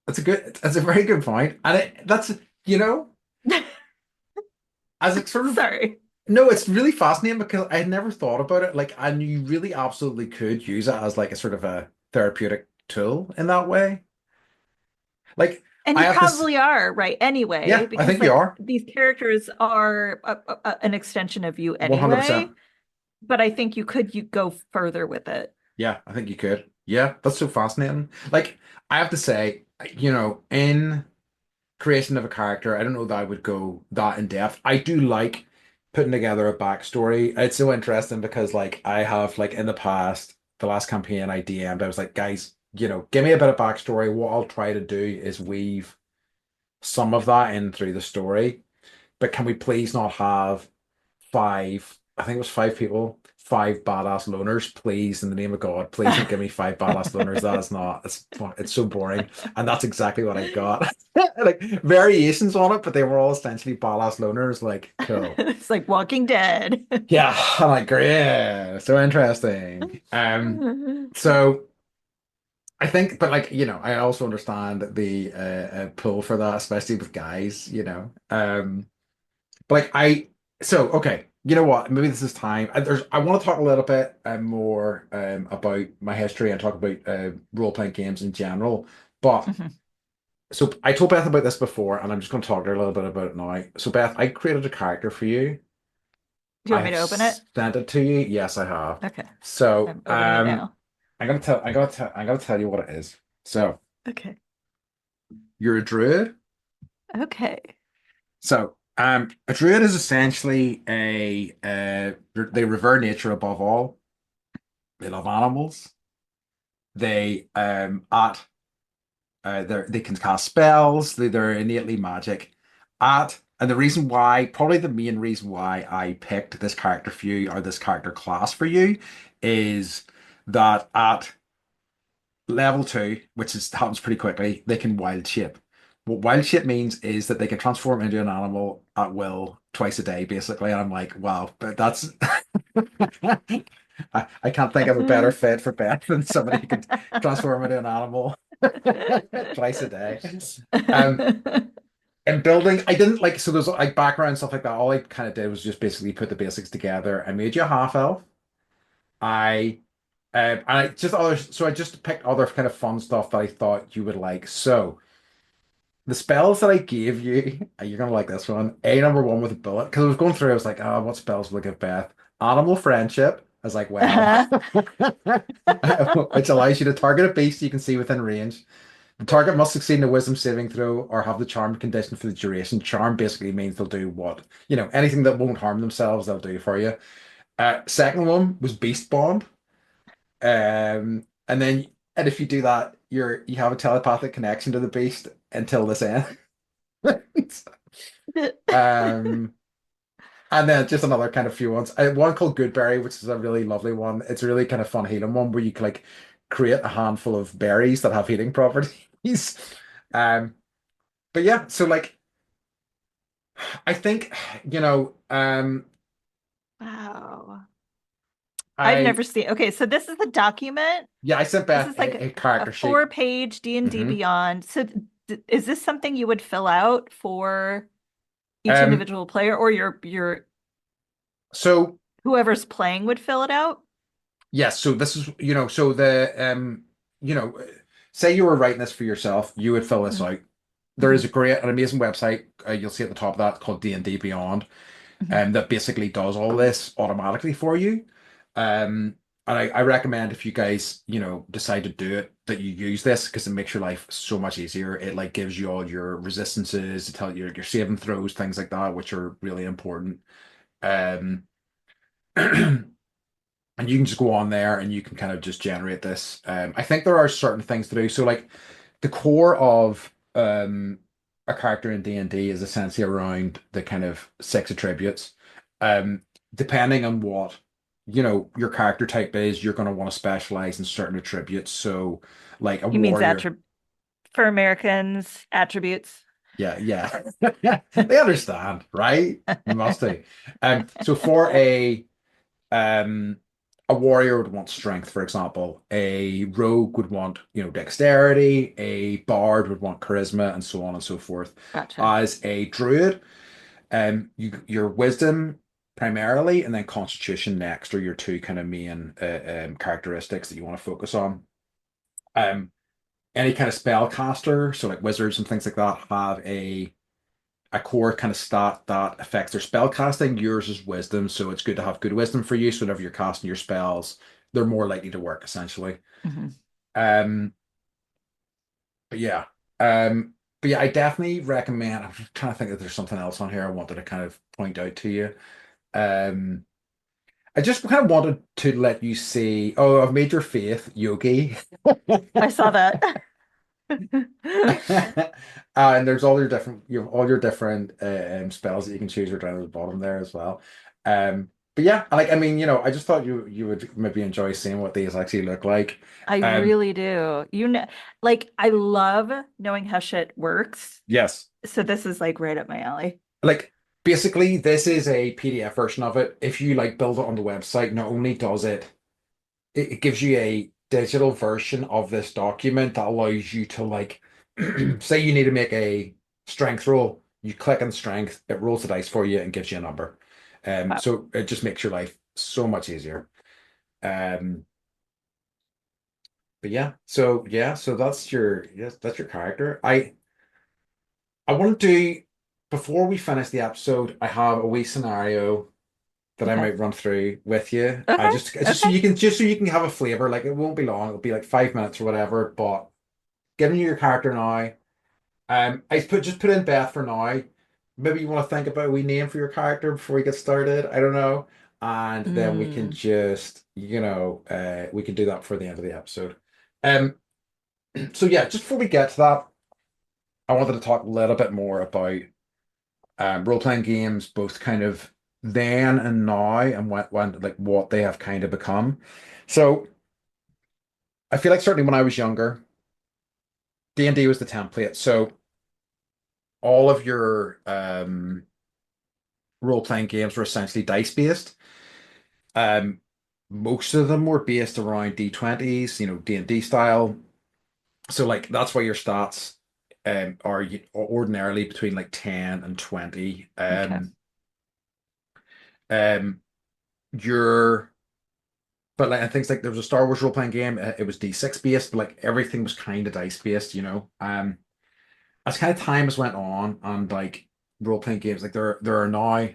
That's a very good point. And that's, you know, as it sort of Sorry. no, it's really fascinating because I had never thought about it. Like, and you really absolutely could use it as like a sort of a therapeutic tool in that way. Like, And I you have this, probably are right anyway, yeah, I because think you like are these characters are an extension of you 100%. anyway. But I think you go further with it. Yeah, I think you could. Yeah, that's so fascinating. Like, I have to say, in creation of a character, I don't know that I would go that in depth. I do like putting together a backstory. It's so interesting because like I have like in the past, the last campaign I DM'd, I was like, guys, give me a bit of backstory. What I'll try to do is weave some of that in through the story. But can we please not have five, I think it was five people, five badass loners, please, in the name of God, please don't give me five badass loners. That is not, it's so boring. And that's exactly what I got. Like variations on it, but they were all essentially badass loners. Like, cool. It's like Walking Dead. Yeah, I'm like, great, yeah, so interesting. So I think, but like, I also understand the pull for that, especially with guys. But like so okay, you know what? Maybe this is time. I want to talk a little bit more about my history and talk about role-playing games in general. But Mhm. so I told Beth about this before, and I'm just going to talk to her a little bit about it now. So Beth, I created a character for you. Do you I want me have to open it? sent it to you. Yes, I have. Okay. So I'm opening it now. I'm gonna tell you what it is. So Okay. you're a druid. Okay. So, a druid is essentially they revere nature above all. They love animals. They they can cast spells. They're innately magic. And the reason why, probably the main reason why I picked this character for you or this character class for you, is that at level two, which happens pretty quickly, they can wild shape. What wild shape means is that they can transform into an animal at will twice a day, basically. And I'm like, wow, but that's I can't think of a better fit for Beth than somebody who could transform into an animal twice a day. Um, and building, I didn't like so there's like background and stuff like that. All I kind of did was just basically put the basics together. I made you a half elf. I and I just others, so I just picked other kind of fun stuff that I thought you would like. So the spells that I gave you, you're gonna like this one. A number one with a bullet, because I was going through, I was like, oh, what spells will I give Beth? Animal friendship. I was like, well, which allows you to target a beast you can see within range. The target must succeed in a wisdom saving throw or have the charmed condition for the duration. Charm basically means they'll do what, anything that won't harm themselves, they'll do for you. Second one was Beast Bond. And if you do that, you have a telepathic connection to the beast until this ends. Um, and then just another kind of few ones. One called Goodberry, which is a really lovely one. It's a really kind of fun healing one where you can like create a handful of berries that have healing properties. Um, but yeah, so like I think, you know, um, Wow. I've I never seen. Okay, so this is the document. yeah, I sent This Beth is like a a character sheet. four-page D&D Hmm. Beyond. So is this something you would fill out for each Um, individual player, or your so whoever's playing would fill it out? yes, so this is, so you know, say you were writing this for yourself, you would fill this Mhm, out. There is mhm, an amazing website you'll see at the top of that called D&D Beyond, mhm. that basically does all this automatically for you. Um, and I recommend if you guys, decide to do it, that you use this because it makes your life so much easier. It like gives you all your resistances, to tell you your saving throws, things like that, which are really important. Um, and you can just go on there and you can kind of just generate this. I think there are certain things to do. So like the core of a character in D&D is essentially around the kind of six attributes. Um, Depending on what your character type is, you're going to want to specialize in certain attributes. So like a He means warrior, attrib for Americans, attributes. yeah, yeah, they understand, right? You must do. So for um, a warrior would want strength, for example. A rogue would want, dexterity. A bard would want charisma, and so on and so forth. Gotcha. As a druid, Your wisdom primarily, and then constitution next are your two kind of main characteristics that you want to focus on. Um, any kind of spellcaster, so like wizards and things like that, have a core kind of stat that affects their spell casting. Yours is wisdom, so it's good to have good wisdom for you. So whenever you're casting your spells, they're more likely to work essentially. Hmm. Um, but yeah, um, but yeah, I definitely recommend. I'm trying to think if there's something else on here I wanted to kind of point out to you. Um, I just kind of wanted to let you see. Oh, I've made your faith yogi. I saw that. And there's all your different, you have all your different spells that you can choose are down at the bottom there as well. But yeah, like I mean, I just thought you would maybe enjoy seeing what these actually look like. I Um, really do. Like I love knowing how shit works. yes, So this is like right up my alley. like basically this is a PDF version of it. If you like build it on the website, not only does it gives you a digital version of this document that allows you to like say you need to make a strength roll. You click on strength, it rolls the dice for you and gives you a number. Wow. So it just makes your life so much easier. Um, but so that's your character. I want to do before we finish the episode, I have a wee scenario that I Okay. might run through with you. I Okay. just it's Okay. just so you can have a flavor. Like it won't be long. It'll be like 5 minutes or whatever. But giving you your character now. I just put in Beth for now. Maybe you want to think about a wee name for your character before we get started. I don't know. And then we can Mm, just, we can do that for the end of the episode. Um, so yeah, just before we get to that, I wanted to talk a little bit more about role-playing games, both kind of then and now, and what they have kind of become. So I feel like certainly when I was younger, D&D was the template. So all of your role-playing games were essentially dice-based. Um, Most of them were based around D20s, D&D style. So like that's why your stats are ordinarily between like 10 and 20. okay. Um, your But like and things like there was a Star Wars role-playing game, it was D6 based, but like everything was kind of dice based. As kind of time has went on and like role-playing games, like there are now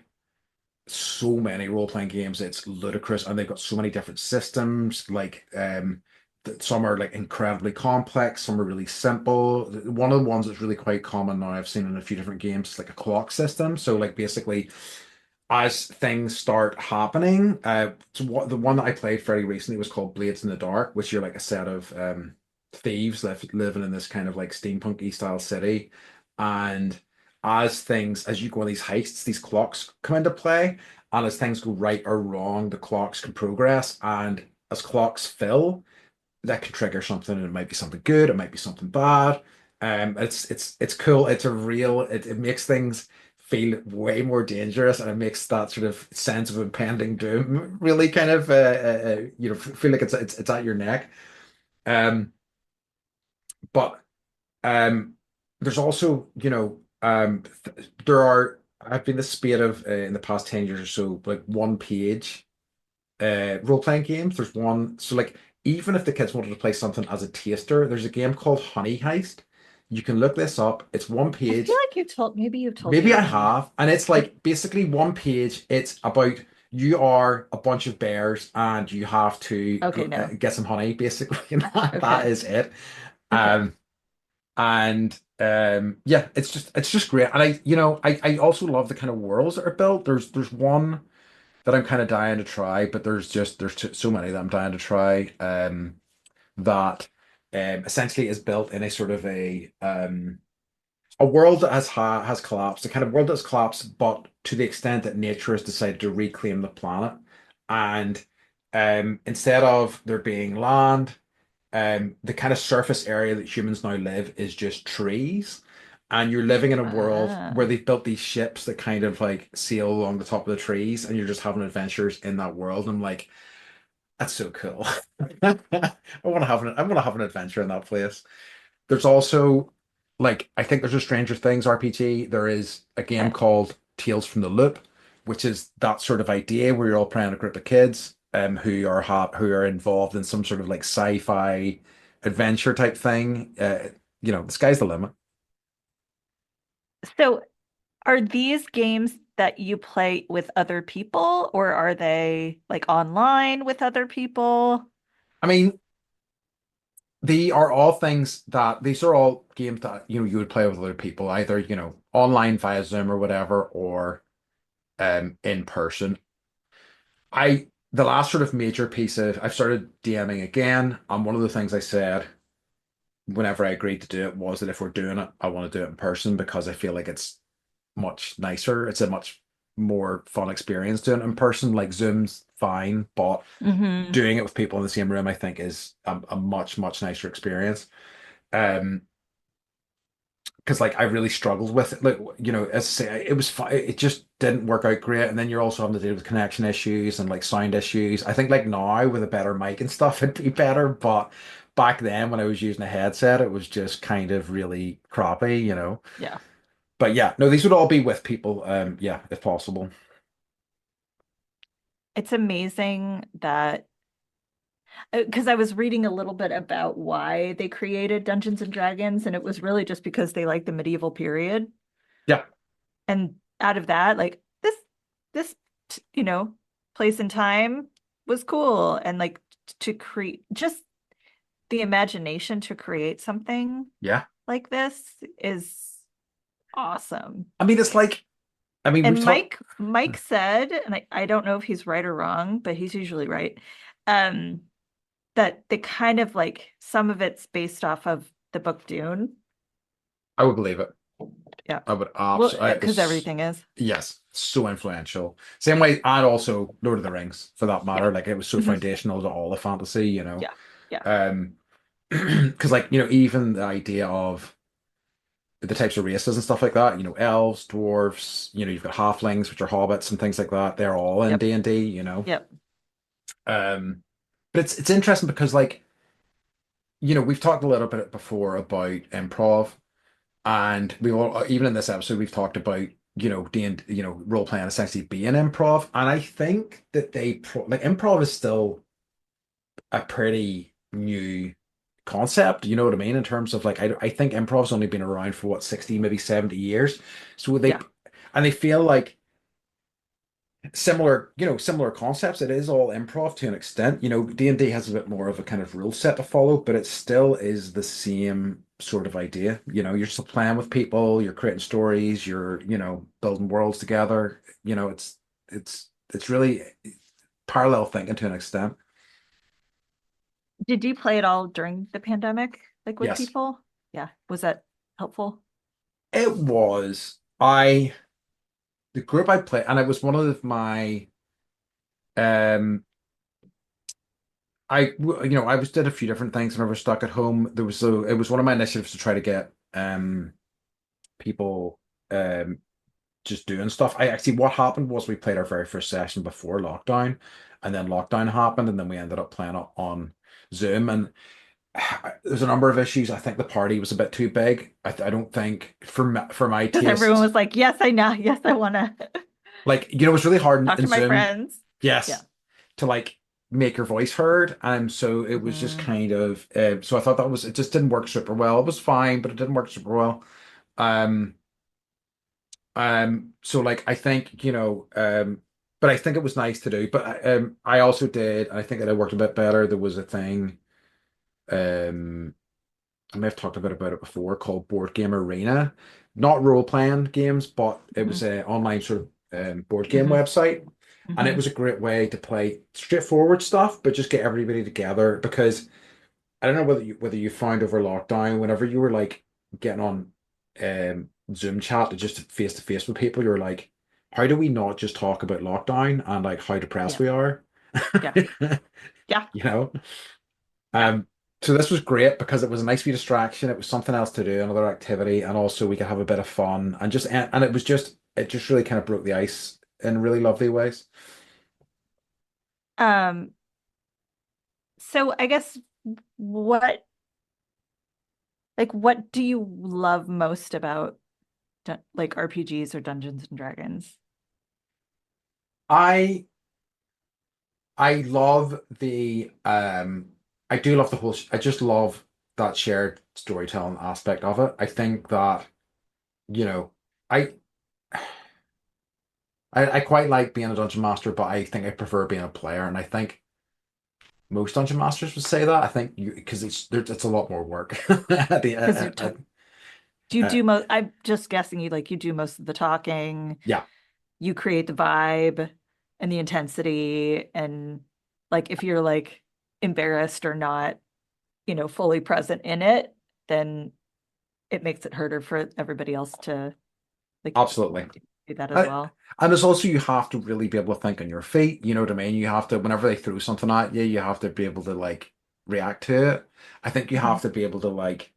so many role-playing games, it's ludicrous, and they've got so many different systems. Like some are like incredibly complex, some are really simple. One of the ones that's really quite common now, I've seen in a few different games, is like a clock system. So like basically as things start happening, so the one that I played fairly recently was called Blades in the Dark, which you're like a set of thieves living in this kind of like steampunky style city. And as you go on these heists, these clocks come into play. And as things go right or wrong, the clocks can progress. And as clocks fill, that can trigger something. And it might be something good, it might be something bad. It's cool. It makes things feel way more dangerous, and it makes that sort of sense of impending doom really kind of feel like it's at your neck. Um, but there's also, there are I've been the spate of in the past 10 years or so, like one page role-playing games. There's one, so like even if the kids wanted to play something as a taster, there's a game called Honey Heist. You can look this up. It's one I feel page. like maybe you've told me Maybe I this one. have, and it's like basically one page. It's about you are a bunch of bears and you have to Okay, no. get some honey, basically. And that Okay. is it. Okay. Um, and yeah, it's just great. And I also love the kind of worlds that are built. There's one that I'm kind of dying to try, but so many that I'm dying to try. That essentially is built in a sort of a world that has collapsed, a kind of world that's collapsed, but to the extent that nature has decided to reclaim the planet. And instead of there being land, the kind of surface area that humans now live is just trees. And you're living in a world where Ah. they've built these ships that kind of like sail along the top of the trees, and you're just having adventures in that world. I'm like, that's so cool. I want to have an adventure in that place. There's also like I think there's a Stranger Things RPG. There is a game Okay. called Tales from the Loop, which is that sort of idea where you're all playing a group of kids who are involved in some sort of like sci-fi adventure type thing. The sky's the limit. So are these games that you play with other people, or are they like online with other people? I mean, these are all games that you would play with other people, either online via Zoom or whatever, or in person. I The last sort of major piece of I've started DMing again, and one of the things I said whenever I agreed to do it was that if we're doing it, I want to do it in person because I feel like it's much nicer. It's a much more fun experience doing it in person. Like Zoom's fine, but Hmm. doing it with people in the same room, I think, is a much, much nicer experience. Um, because like I really struggled with it. Like, as I say, it was fine. It just didn't work out great. And then you're also having to deal with connection issues and like sound issues. I think like now with a better mic and stuff, it'd be better. But back then when I was using a headset, it was just kind of really crappy. Yeah. But yeah, no, these would all be with people. Yeah, if possible. It's amazing that because I was reading a little bit about why they created Dungeons and Dragons, and it was really just because they like the medieval period. Yeah, And out of that, like this, place and time was cool. And like to create just the imagination to create something yeah. like this is awesome. I mean, it's like, I mean, we've And talked. Mike said, and I don't know if he's right or wrong, but he's usually right, um, that they kind of like some of it's based off of the book Dune. I would believe it. Yeah. I would Well, absolutely. because everything is. Yes, so influential. Same way, and also Lord of the Rings, for that Yeah. matter. Like it was so Mhm. foundational to all the fantasy. Yeah. Yeah. Um, because like even the idea of the types of races and stuff like that. Elves, dwarves. You've got halflings, which are hobbits and things like that. They're all in Yep. D&D. Yep. Um, but it's interesting because like we've talked a little bit before about improv. And we all, even in this episode, we've talked about, role playing essentially being improv. And I think that like improv is still a pretty new concept. You know what I mean? In terms of like, I think improv's only been around for what, 60, maybe 70 years. So Yeah. and they feel like similar concepts. It is all improv to an extent. D&D has a bit more of a kind of rule set to follow, but it still is the same sort of idea. You're still playing with people, you're creating stories, you're, building worlds together. It's really parallel thinking to an extent. Did you play it all during the pandemic, like with Yes. people? Yeah. Was that helpful? It was the group I played, and it was one of my um I was did a few different things when I was stuck at home. It was one of my initiatives to try to get people um just doing stuff. I actually what happened was we played our very first session before lockdown, and then lockdown happened, and then we ended up playing it on Zoom. And there's a number of issues. I think the party was a bit too big. I don't think for my Because everyone taste, was like, yes, I know. Yes, I want to like it was really hard in, talk in to my Zoom. friends. Yeah. Yes, to like make your voice heard. And so it was just Hmm. kind of so I thought it just didn't work super well. It was fine, but it didn't work super well. Um so like I think, but I think it was nice to do. But I also did, I think that it worked a bit better. There was a thing, um I may have talked about it before, called Board Game Arena. Not role-playing games, but it was Hmm. an online sort of board game Hmm. website. And it Hmm. was a great way to play straightforward stuff, but just get everybody together. Because I don't know whether you found over lockdown, whenever you were like getting on Zoom chat just face to face with people, you're like, how do we not just talk about lockdown and like how depressed Yeah. we are? Yeah. Yeah. You know? Yeah. Um, so this was great because it was a nice wee distraction. It was something else to do, another activity, and also we could have a bit of fun and it just really kind of broke the ice in really lovely ways. Um, so I guess what what do you love most about like RPGs or Dungeons and Dragons? I I love I do love the whole I just love that shared storytelling aspect of it. I think that, you know, I I quite like being a dungeon master, but I think I prefer being a player, and I think most dungeon masters would say that. I think you because it's a lot more work at the Because you're t do you uh, do most? I'm just guessing you do most of the talking. yeah, You create the vibe and the intensity, and like if you're like embarrassed or not, fully present in it, then it makes it harder for everybody else to like absolutely. do that as I, well. and there's also you have to really be able to think on your feet. You know what I mean? You have to whenever they throw something at you, you have to be able to like react to it. I think you Mhm. have to be able to like,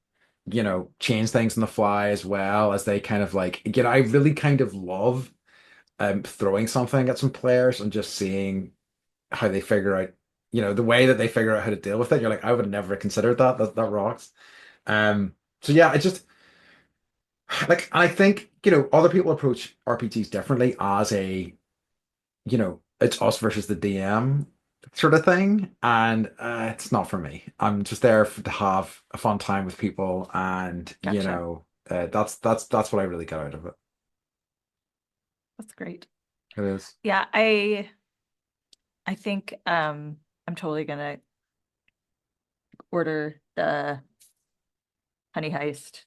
change things on the fly as well as they kind of like, I really kind of love throwing something at some players and just seeing how they figure out, the way that they figure out how to deal with it. You're like, I would never have considered that. That rocks. So yeah, I just like I think, other people approach RPGs differently as it's us versus the DM sort of thing. And it's not for me. I'm just there to have a fun time with people and, Gotcha. that's what I really get out of it. That's great. It is. Yeah, I think I'm totally gonna order the Honey Heist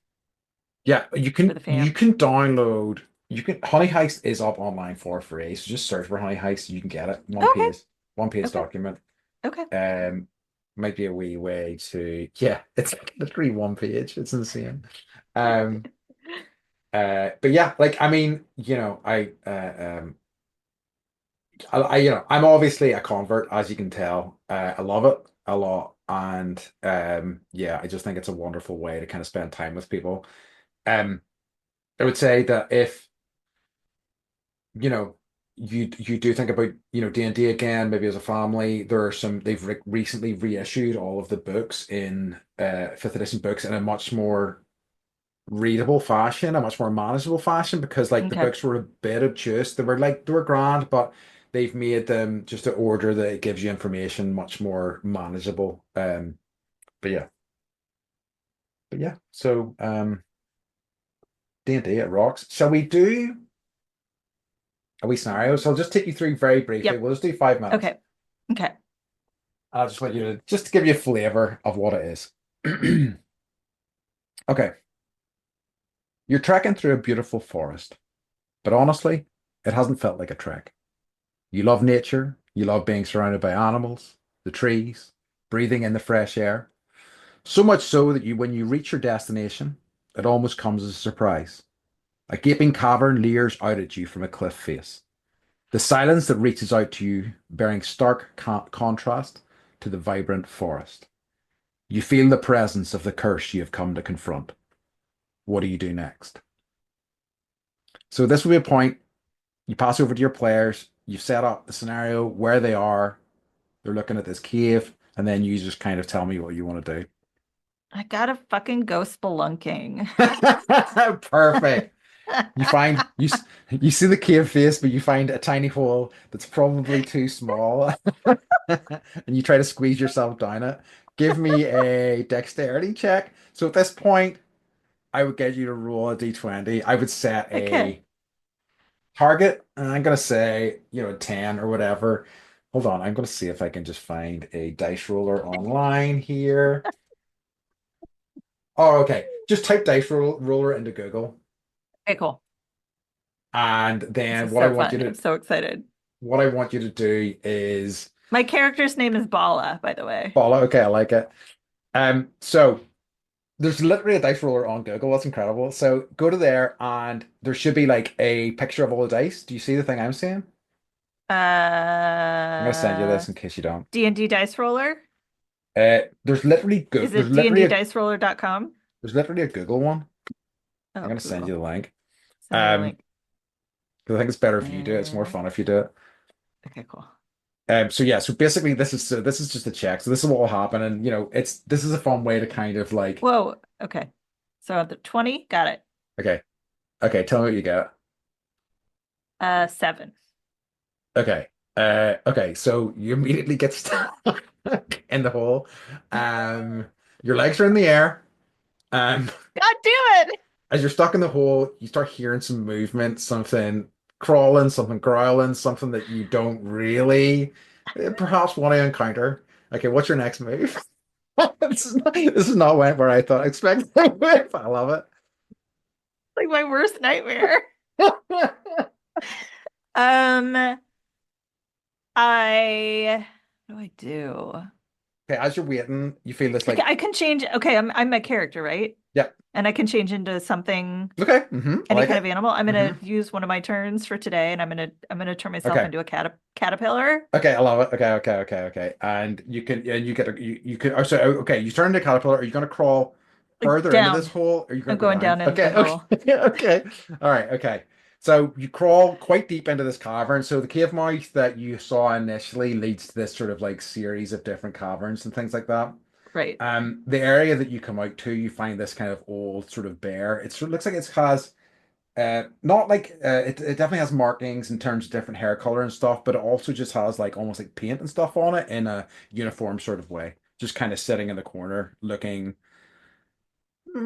Yeah, for the you fam. can download you can Honey Heist is up online for free. So just search for Honey Heist, you can get it. Okay, One page okay, document. okay. Um Might be a wee way to yeah, it's like literally one page. It's insane. Um but yeah, like I mean, I'm obviously a convert, as you can tell. I love it a lot. And yeah, I just think it's a wonderful way to kind of spend time with people. Um I would say that if you know, you do think about, D&D again, maybe as a family, they've recently reissued all of the books in fifth edition books in a much more readable fashion, a much more manageable fashion, because like the Okay. books were a bit obtuse. They were grand, but they've made them just to order that it gives you information much more manageable. But yeah, so D&D it rocks. Shall we do a wee scenario? So I'll just take you through very briefly. Yep. We'll just do 5 minutes. Okay. Okay. I'll just want you to just to give you a flavor of what it is. Okay, you're trekking through a beautiful forest, but honestly, it hasn't felt like a trek. You love nature, you love being surrounded by animals, the trees, breathing in the fresh air. So much so that when you reach your destination, it almost comes as a surprise. A gaping cavern leers out at you from a cliff face. The silence that reaches out to you, bearing stark contrast to the vibrant forest. You feel the presence of the curse you have come to confront. What do you do next? So this will be a point. You pass over to your players. You've set up the scenario where they are. They're looking at this cave, and then you just kind of tell me what you want to I gotta fucking go spelunking. do. Perfect. You find you see the cave face, but you find a tiny hole that's probably too small, and you try to squeeze yourself down it. Give me a dexterity check. So at this point, I would get you to roll a d20. I would set Okay. a target, and I'm gonna say, 10 or whatever. Hold on, I'm gonna see if I can just find a dice roller online here. Oh, okay. Just type roller into Google, Okay, cool. and This then is so fun. I'm so excited. what I want you to do is My character's name is Bala, by the way. follow. Okay, I like it. So there's literally a dice roller on Google. That's incredible. So go to there, and there should be like a picture of all the dice. Do you see the thing I'm seeing? I'm gonna send you Uh, this in case you don't. D&D Dice Roller. There's literally Is it dnddiceroller.com? there's literally a Google one. I'm Oh, gonna send you cool. the link. Send me the Um, link. 'Cause I think it's better if you do it. It's more Uh, fun if you do it. okay, cool. So yeah, so basically this is just a check. So this is what will happen, and this is a fun way to kind of like Whoa. Okay. So the 20, got it. okay. Okay, tell me what you get. 7. Okay. Okay, so you immediately get stuck in the hole. Um, your legs are in the air. Um, God damn it! as you're stuck in the hole, you start hearing some movement, something crawling, something growling, something that you don't really perhaps want to encounter. Okay, what's your next move? This is not where I thought I expected it with. I love Like my worst nightmare. it. Um, what do I do? Okay, as you're waiting, you feel this Okay, like, I can change. Okay, I'm a character, right? yeah, And I can change into something, okay, I any like kind of it. animal. I'm hmm gonna use one of my turns for today, and I'm gonna turn myself Okay. into a caterpillar. Okay, I love it. Okay. And you get you can oh, so okay, you turn into a caterpillar. Are you gonna crawl Like further into this down. hole or are you I'm gonna go going down? down into the Okay, hole. okay, okay. All right, okay. So you crawl quite deep into this cavern. So the cave mouth that you saw initially leads to this sort of like series of different caverns and things like that. Right. The area that you come out to, you find this kind of old sort of bear. It sort of looks like it has not like it definitely has markings in terms of different hair color and stuff, but it also just has like almost like paint and stuff on it in a uniform sort of way. Just kind of sitting in the corner, looking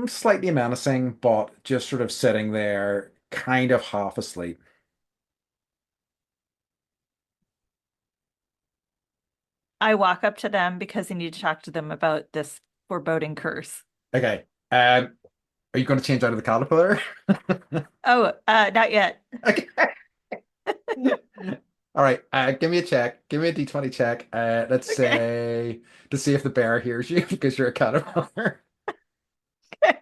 slightly menacing, but just sort of sitting there, kind of half asleep. I walk up to them because I need to talk to them about this foreboding curse. Okay. Are you going to change out of the caterpillar? Oh, not yet. Okay. All right. Give me a check. Give me a D20 check. Let's Okay. say to see if the bear hears you because you're a caterpillar. Okay.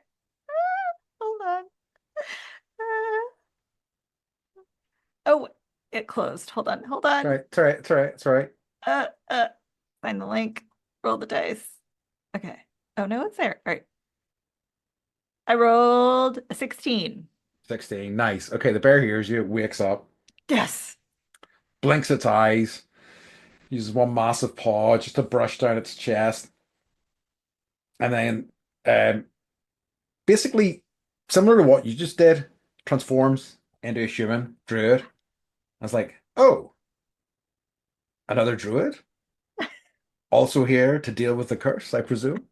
Hold on. Uh, oh, it closed. Hold on. Hold All on. right. It's all right. It's all right. It's all right. Uh, uh, find the link. Roll the dice. Okay. Oh no, it's there. All right. I rolled a 16. 16. Nice. Okay, the bear hears you, wakes up, Yes. blinks its eyes, uses one massive paw just to brush down its chest, and then um, basically, similar to what you just did, transforms into a human druid. I was like, oh, another druid? Also here to deal with the curse, I presume.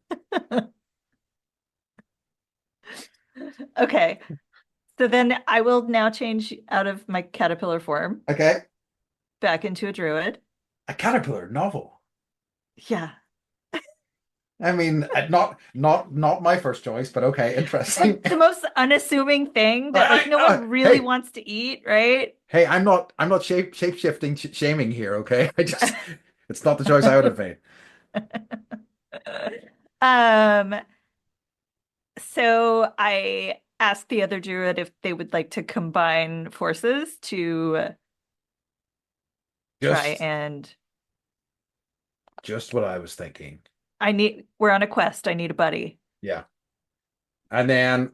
Okay. So then I will now change out of my caterpillar form Okay. back into a druid. A caterpillar novel. Yeah. I mean, not my first choice, but okay, interesting. Like the most unassuming thing that like no one really Hey, wants to eat, right? hey, I'm not shape shifting shaming here, okay? I just it's not the choice I would have made. Um, so I asked the other druid if they would like to combine forces to try Just and just what I was thinking. we're on a quest. I need a buddy. Yeah. And then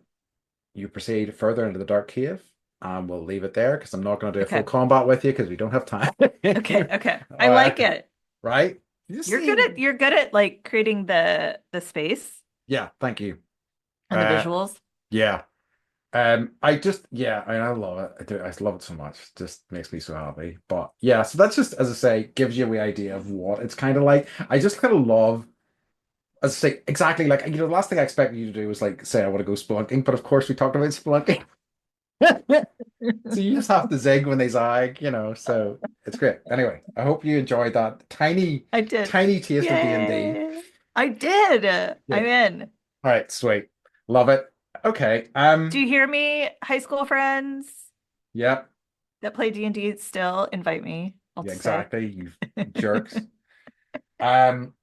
you proceed further into the dark cave, and we'll leave it there because I'm not going to do a full Okay. combat with you because we don't have time. Okay. I Uh, like it. right? You see, You're good at like creating the space yeah, thank you. and the Uh, visuals. yeah. I love it. I do. I love it so much. It just makes me so happy. But yeah, so that's just, as I say, gives you the idea of what it's kind of like. I just kind of love, as I say, exactly like, the last thing I expected you to do was like say I want to go spelunking, but of course we talked about spelunking. So you just have to zig when they zag, so it's great. Anyway, I hope you enjoyed that tiny, I did. tiny taste of D&D. Yay. I did. I'm Good. in. All right, sweet. Love it. Okay. Do you hear me, high school friends Yeah, that play D&D still? Invite me. I'll yeah, stay. exactly. You jerks. Um,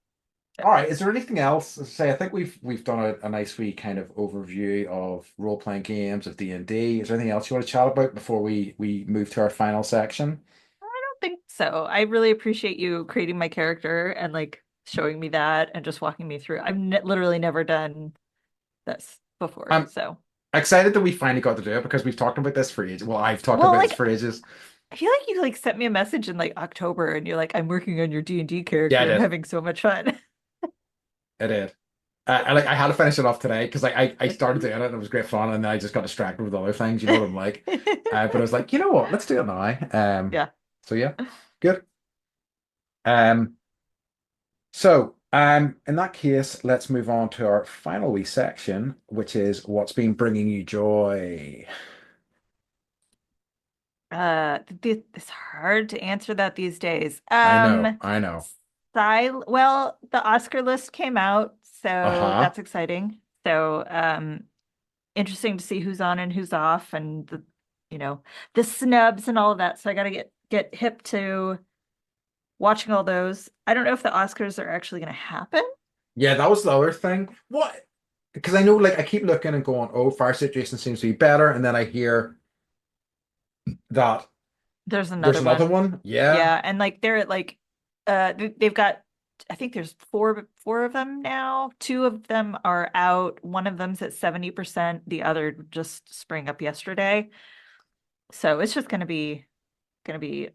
all right. Is there anything else? As I say, I think we've done a nice wee kind of overview of role-playing games of D&D. Is there anything else you want to chat about before we move to our final section? I don't think so. I really appreciate you creating my character and like showing me that and just walking me through. I've ne literally never done this before. I'm So, excited that we finally got to do it because we've talked about this for ages. Well, I've talked well, about this like for ages. I feel like you like sent me a message in like October and you're like, I'm working on your D&D Yeah, I character. I'm did. having so much fun. I did. I had to finish it off today because I started doing it and it was great fun, and then I just got distracted with other things. You know what I'm like. But I was like, you know what? Let's do it now. Yeah. So yeah, good. Um, so in that case, let's move on to our final wee section, which is what's been bringing you joy. It's hard to answer that these days. I know. Well, the Oscar list came out, so Uh-huh. that's exciting. So, interesting to see who's on and who's off and you know, the snubs and all of that. So I gotta get hip to watching all those. I don't know if the Oscars are actually gonna happen. Yeah, that was the other thing. What? Because I know, like, I keep looking and going, oh, fire situation seems to be better, and then I hear that There's there's another another one. one. Yeah. Yeah, and like they're at like they've got I think there's four of them now. Two of them are out. One of them's at 70%. The other just sprang up yesterday. So it's just gonna be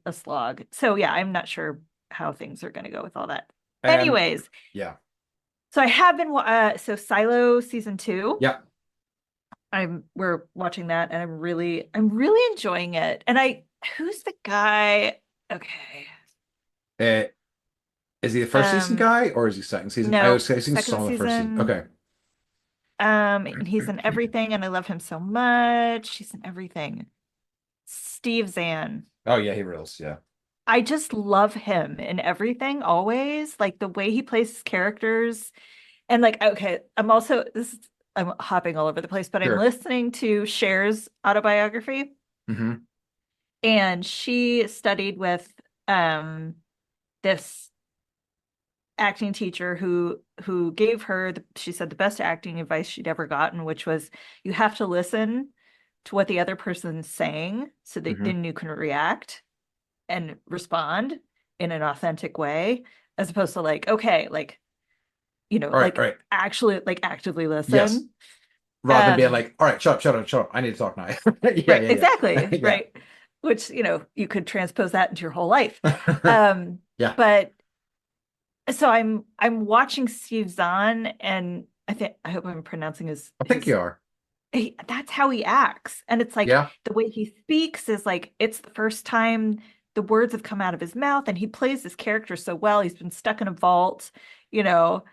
a slog. So yeah, I'm not sure how things are gonna go with all that. Um, Anyways, yeah. so I have been so Silo season two. Yeah. We're watching that and I'm really enjoying it. And who's the guy? Okay. Uh, is he the first season Um, guy or is he second season? I no, was I second saw the first season. season. Okay. And he's in everything, and I love him so much. He's in everything. Steve Zahn. Oh yeah, he rules. Yeah. I just love him in everything, always. Like the way he plays his characters. And like, okay, I'm hopping all over the place, but I'm Sure. listening to Cher's autobiography, Hmm. and she studied with um this acting teacher who gave her she said the best acting advice she'd ever gotten, which was you have to listen to what the other person's saying so that Hmm. then you can react and respond in an authentic way, as opposed to like, okay, like, All right, all like right. actually like actively Yes. listen. Rather than being Um, like, all right, shut up, shut up, shut up. I need to talk now. Yeah, right, yeah, yeah. exactly, Yeah. right. Which, you could transpose that into your whole life. Um, Yeah. but so I'm watching Steve Zahn, and I hope I'm pronouncing I think you are. that's how he acts. And it's like Yeah. the way he speaks is like it's the first time the words have come out of his mouth, and he plays this character so well. He's been stuck in a vault, you know,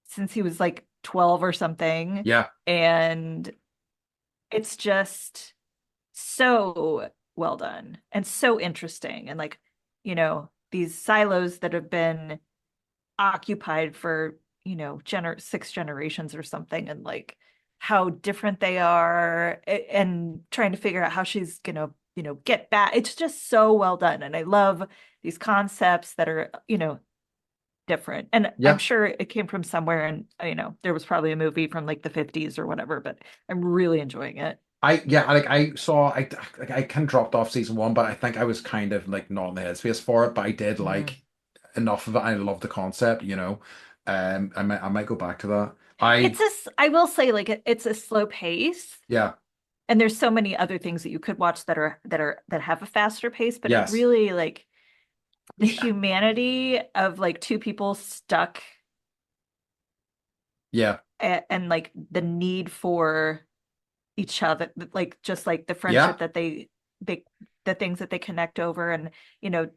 since he was like 12 or something. Yeah. And it's just so well done and so interesting. And like, these silos that have been occupied for, six generations or something, and like how different they are, and trying to figure out how she's gonna, get back. It's just so well done. And I love these concepts that are, different. And I'm Yeah. sure it came from somewhere, and there was probably a movie from like the 50s or whatever, but I'm really enjoying it. I saw I kind of dropped off season one, but I think I was kind of like not in the headspace for it, but I did Mhm. like enough of it. I love the concept, you know. I might go back to that. I will say, like, it's a slow pace, Yeah, and there's so many other things that you could watch that have a faster pace, but it yes. really, like, the humanity of like two people stuck, Yeah. and like the need for each other, like just like the Yeah. friendship that they the things that they connect over, and you know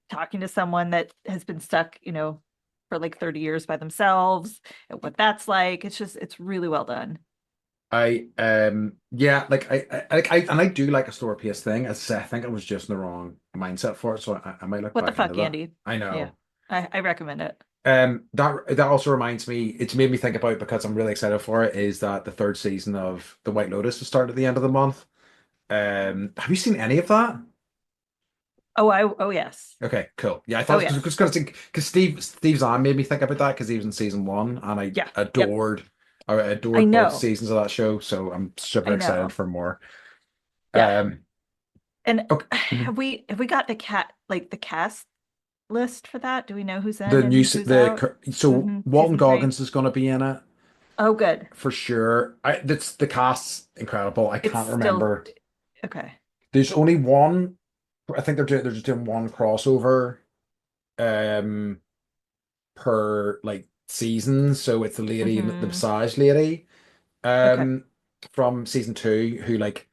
talking to someone that has been stuck, for like 30 years by themselves, and what that's like. It's really well done. Yeah, like I do like a slower pace thing. As I say, I think I was just in the wrong mindset for it, so I might look What the back into fuck, that. Andy? I Yeah, know. I recommend it. That also reminds me, it's made me think about, because I'm really excited for it, is that the third season of The White Lotus will start at the end of the month. Have you seen any of that? Oh yes. Okay, cool. Yeah, I Oh thought yes. because because Steve Zahn made me think about that because he was in season one, and Yeah. Yep. I I adored both know. seasons of that show. So I'm super I excited know. for more. Yeah. Um, And okay. have we got the cast list for that? Do we know who's The in new and who's out? so Walton Season three. Goggins is going to be in it Oh, good. for sure. That's the cast's incredible. I It's can't still remember. okay. There's only one. I think they're just doing one crossover um per like season. So it's the lady, the Hmm. massage lady, Okay. um, from season two, who like,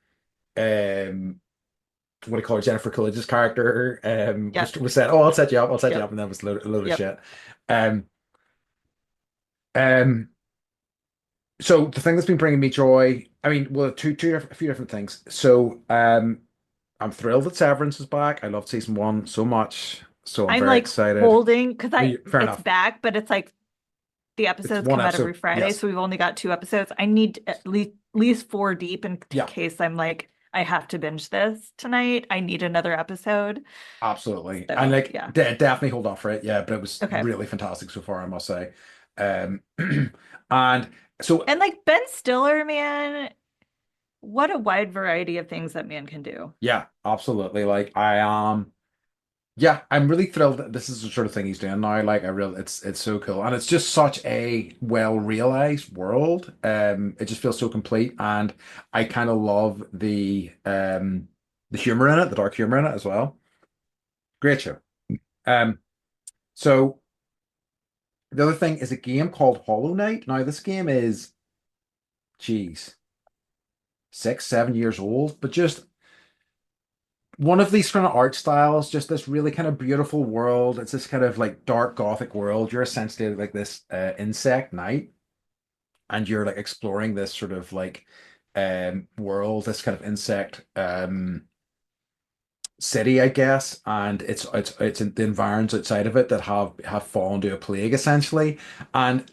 what do you call her, Jennifer Coolidge's character, Yep. was said, "Oh, I'll set you up, I'll set you up," Yep. and that was a load of Yep. shit. Um, um, so the thing that's been bringing me joy, I mean, well, a few different things. So, I'm thrilled that Severance is back. I loved season one so much, so I'm I'm very like excited. holding because Fair it's enough. back, but it's like the It's episodes one come out episode. every Friday, Yes. so we've only got two episodes. I need at least four deep in Yeah, case I'm like, I have to binge this tonight. I need another episode. absolutely. And So like, yeah. definitely hold off for it. Yeah, but it was Okay. really fantastic so far, I must say. Um, and so And like Ben Stiller, man, what a wide variety of things that man can do. yeah, absolutely. Like I am. Yeah, I'm really thrilled that this is the sort of thing he's doing now. Like I really, it's so cool, and it's just such a well realized world. It just feels so complete, and I kind of love the humor in it, the dark humor in it as well. Great show. Um, so the other thing is a game called Hollow Knight. Now this game is, geez, 6, 7 years old, but just one of these kind of art styles, just this really kind of beautiful world. It's this kind of like dark gothic world. You're essentially like this insect knight, and you're like exploring this sort of like world, this kind of insect city, I guess. And it's in the environs outside of it that have fallen to a plague essentially. And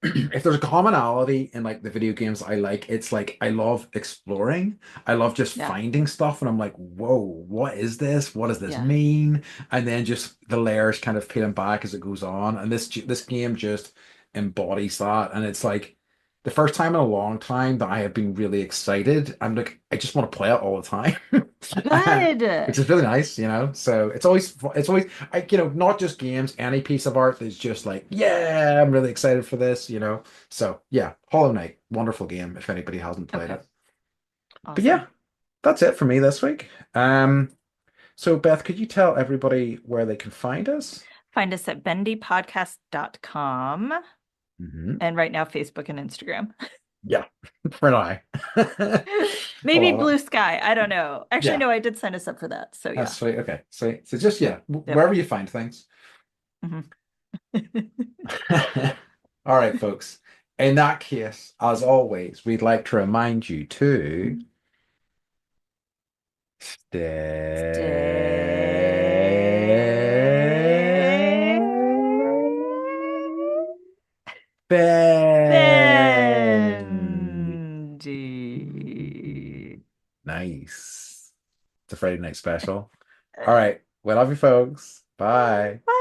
if there's a commonality in like the video games I like, it's like I love exploring. I love just Yeah. finding stuff, and I'm like, whoa, what is this? What does this Yeah. mean? And then just the layers kind of peeling back as it goes on. And this game just embodies that. And it's like the first time in a long time that I have been really excited. I'm like, I just want to play it all the time. Which Good. is really nice, you know. So it's always not just games, any piece of art that's just like, yeah, I'm really excited for this, you know. So yeah, Hollow Knight, wonderful game if anybody hasn't played Okay. it. But yeah, Awesome. that's it for me this week. So Beth, could you tell everybody where they can find us? Find us at bendypodcast.com Hmm. and right now Facebook and Instagram. Yeah, for now. Maybe Well, Blue Sky. I don't know. Actually, yeah, no, I did sign us up for that. So that's yeah. sweet. Okay, so just yeah, Yep. wherever you find things. Mhm. All right, folks. In that case, as always, we'd like to remind you to Stay. stay bendy. Bendy. Nice. It's a Friday night special. All right. We love you, folks. Bye. Bye.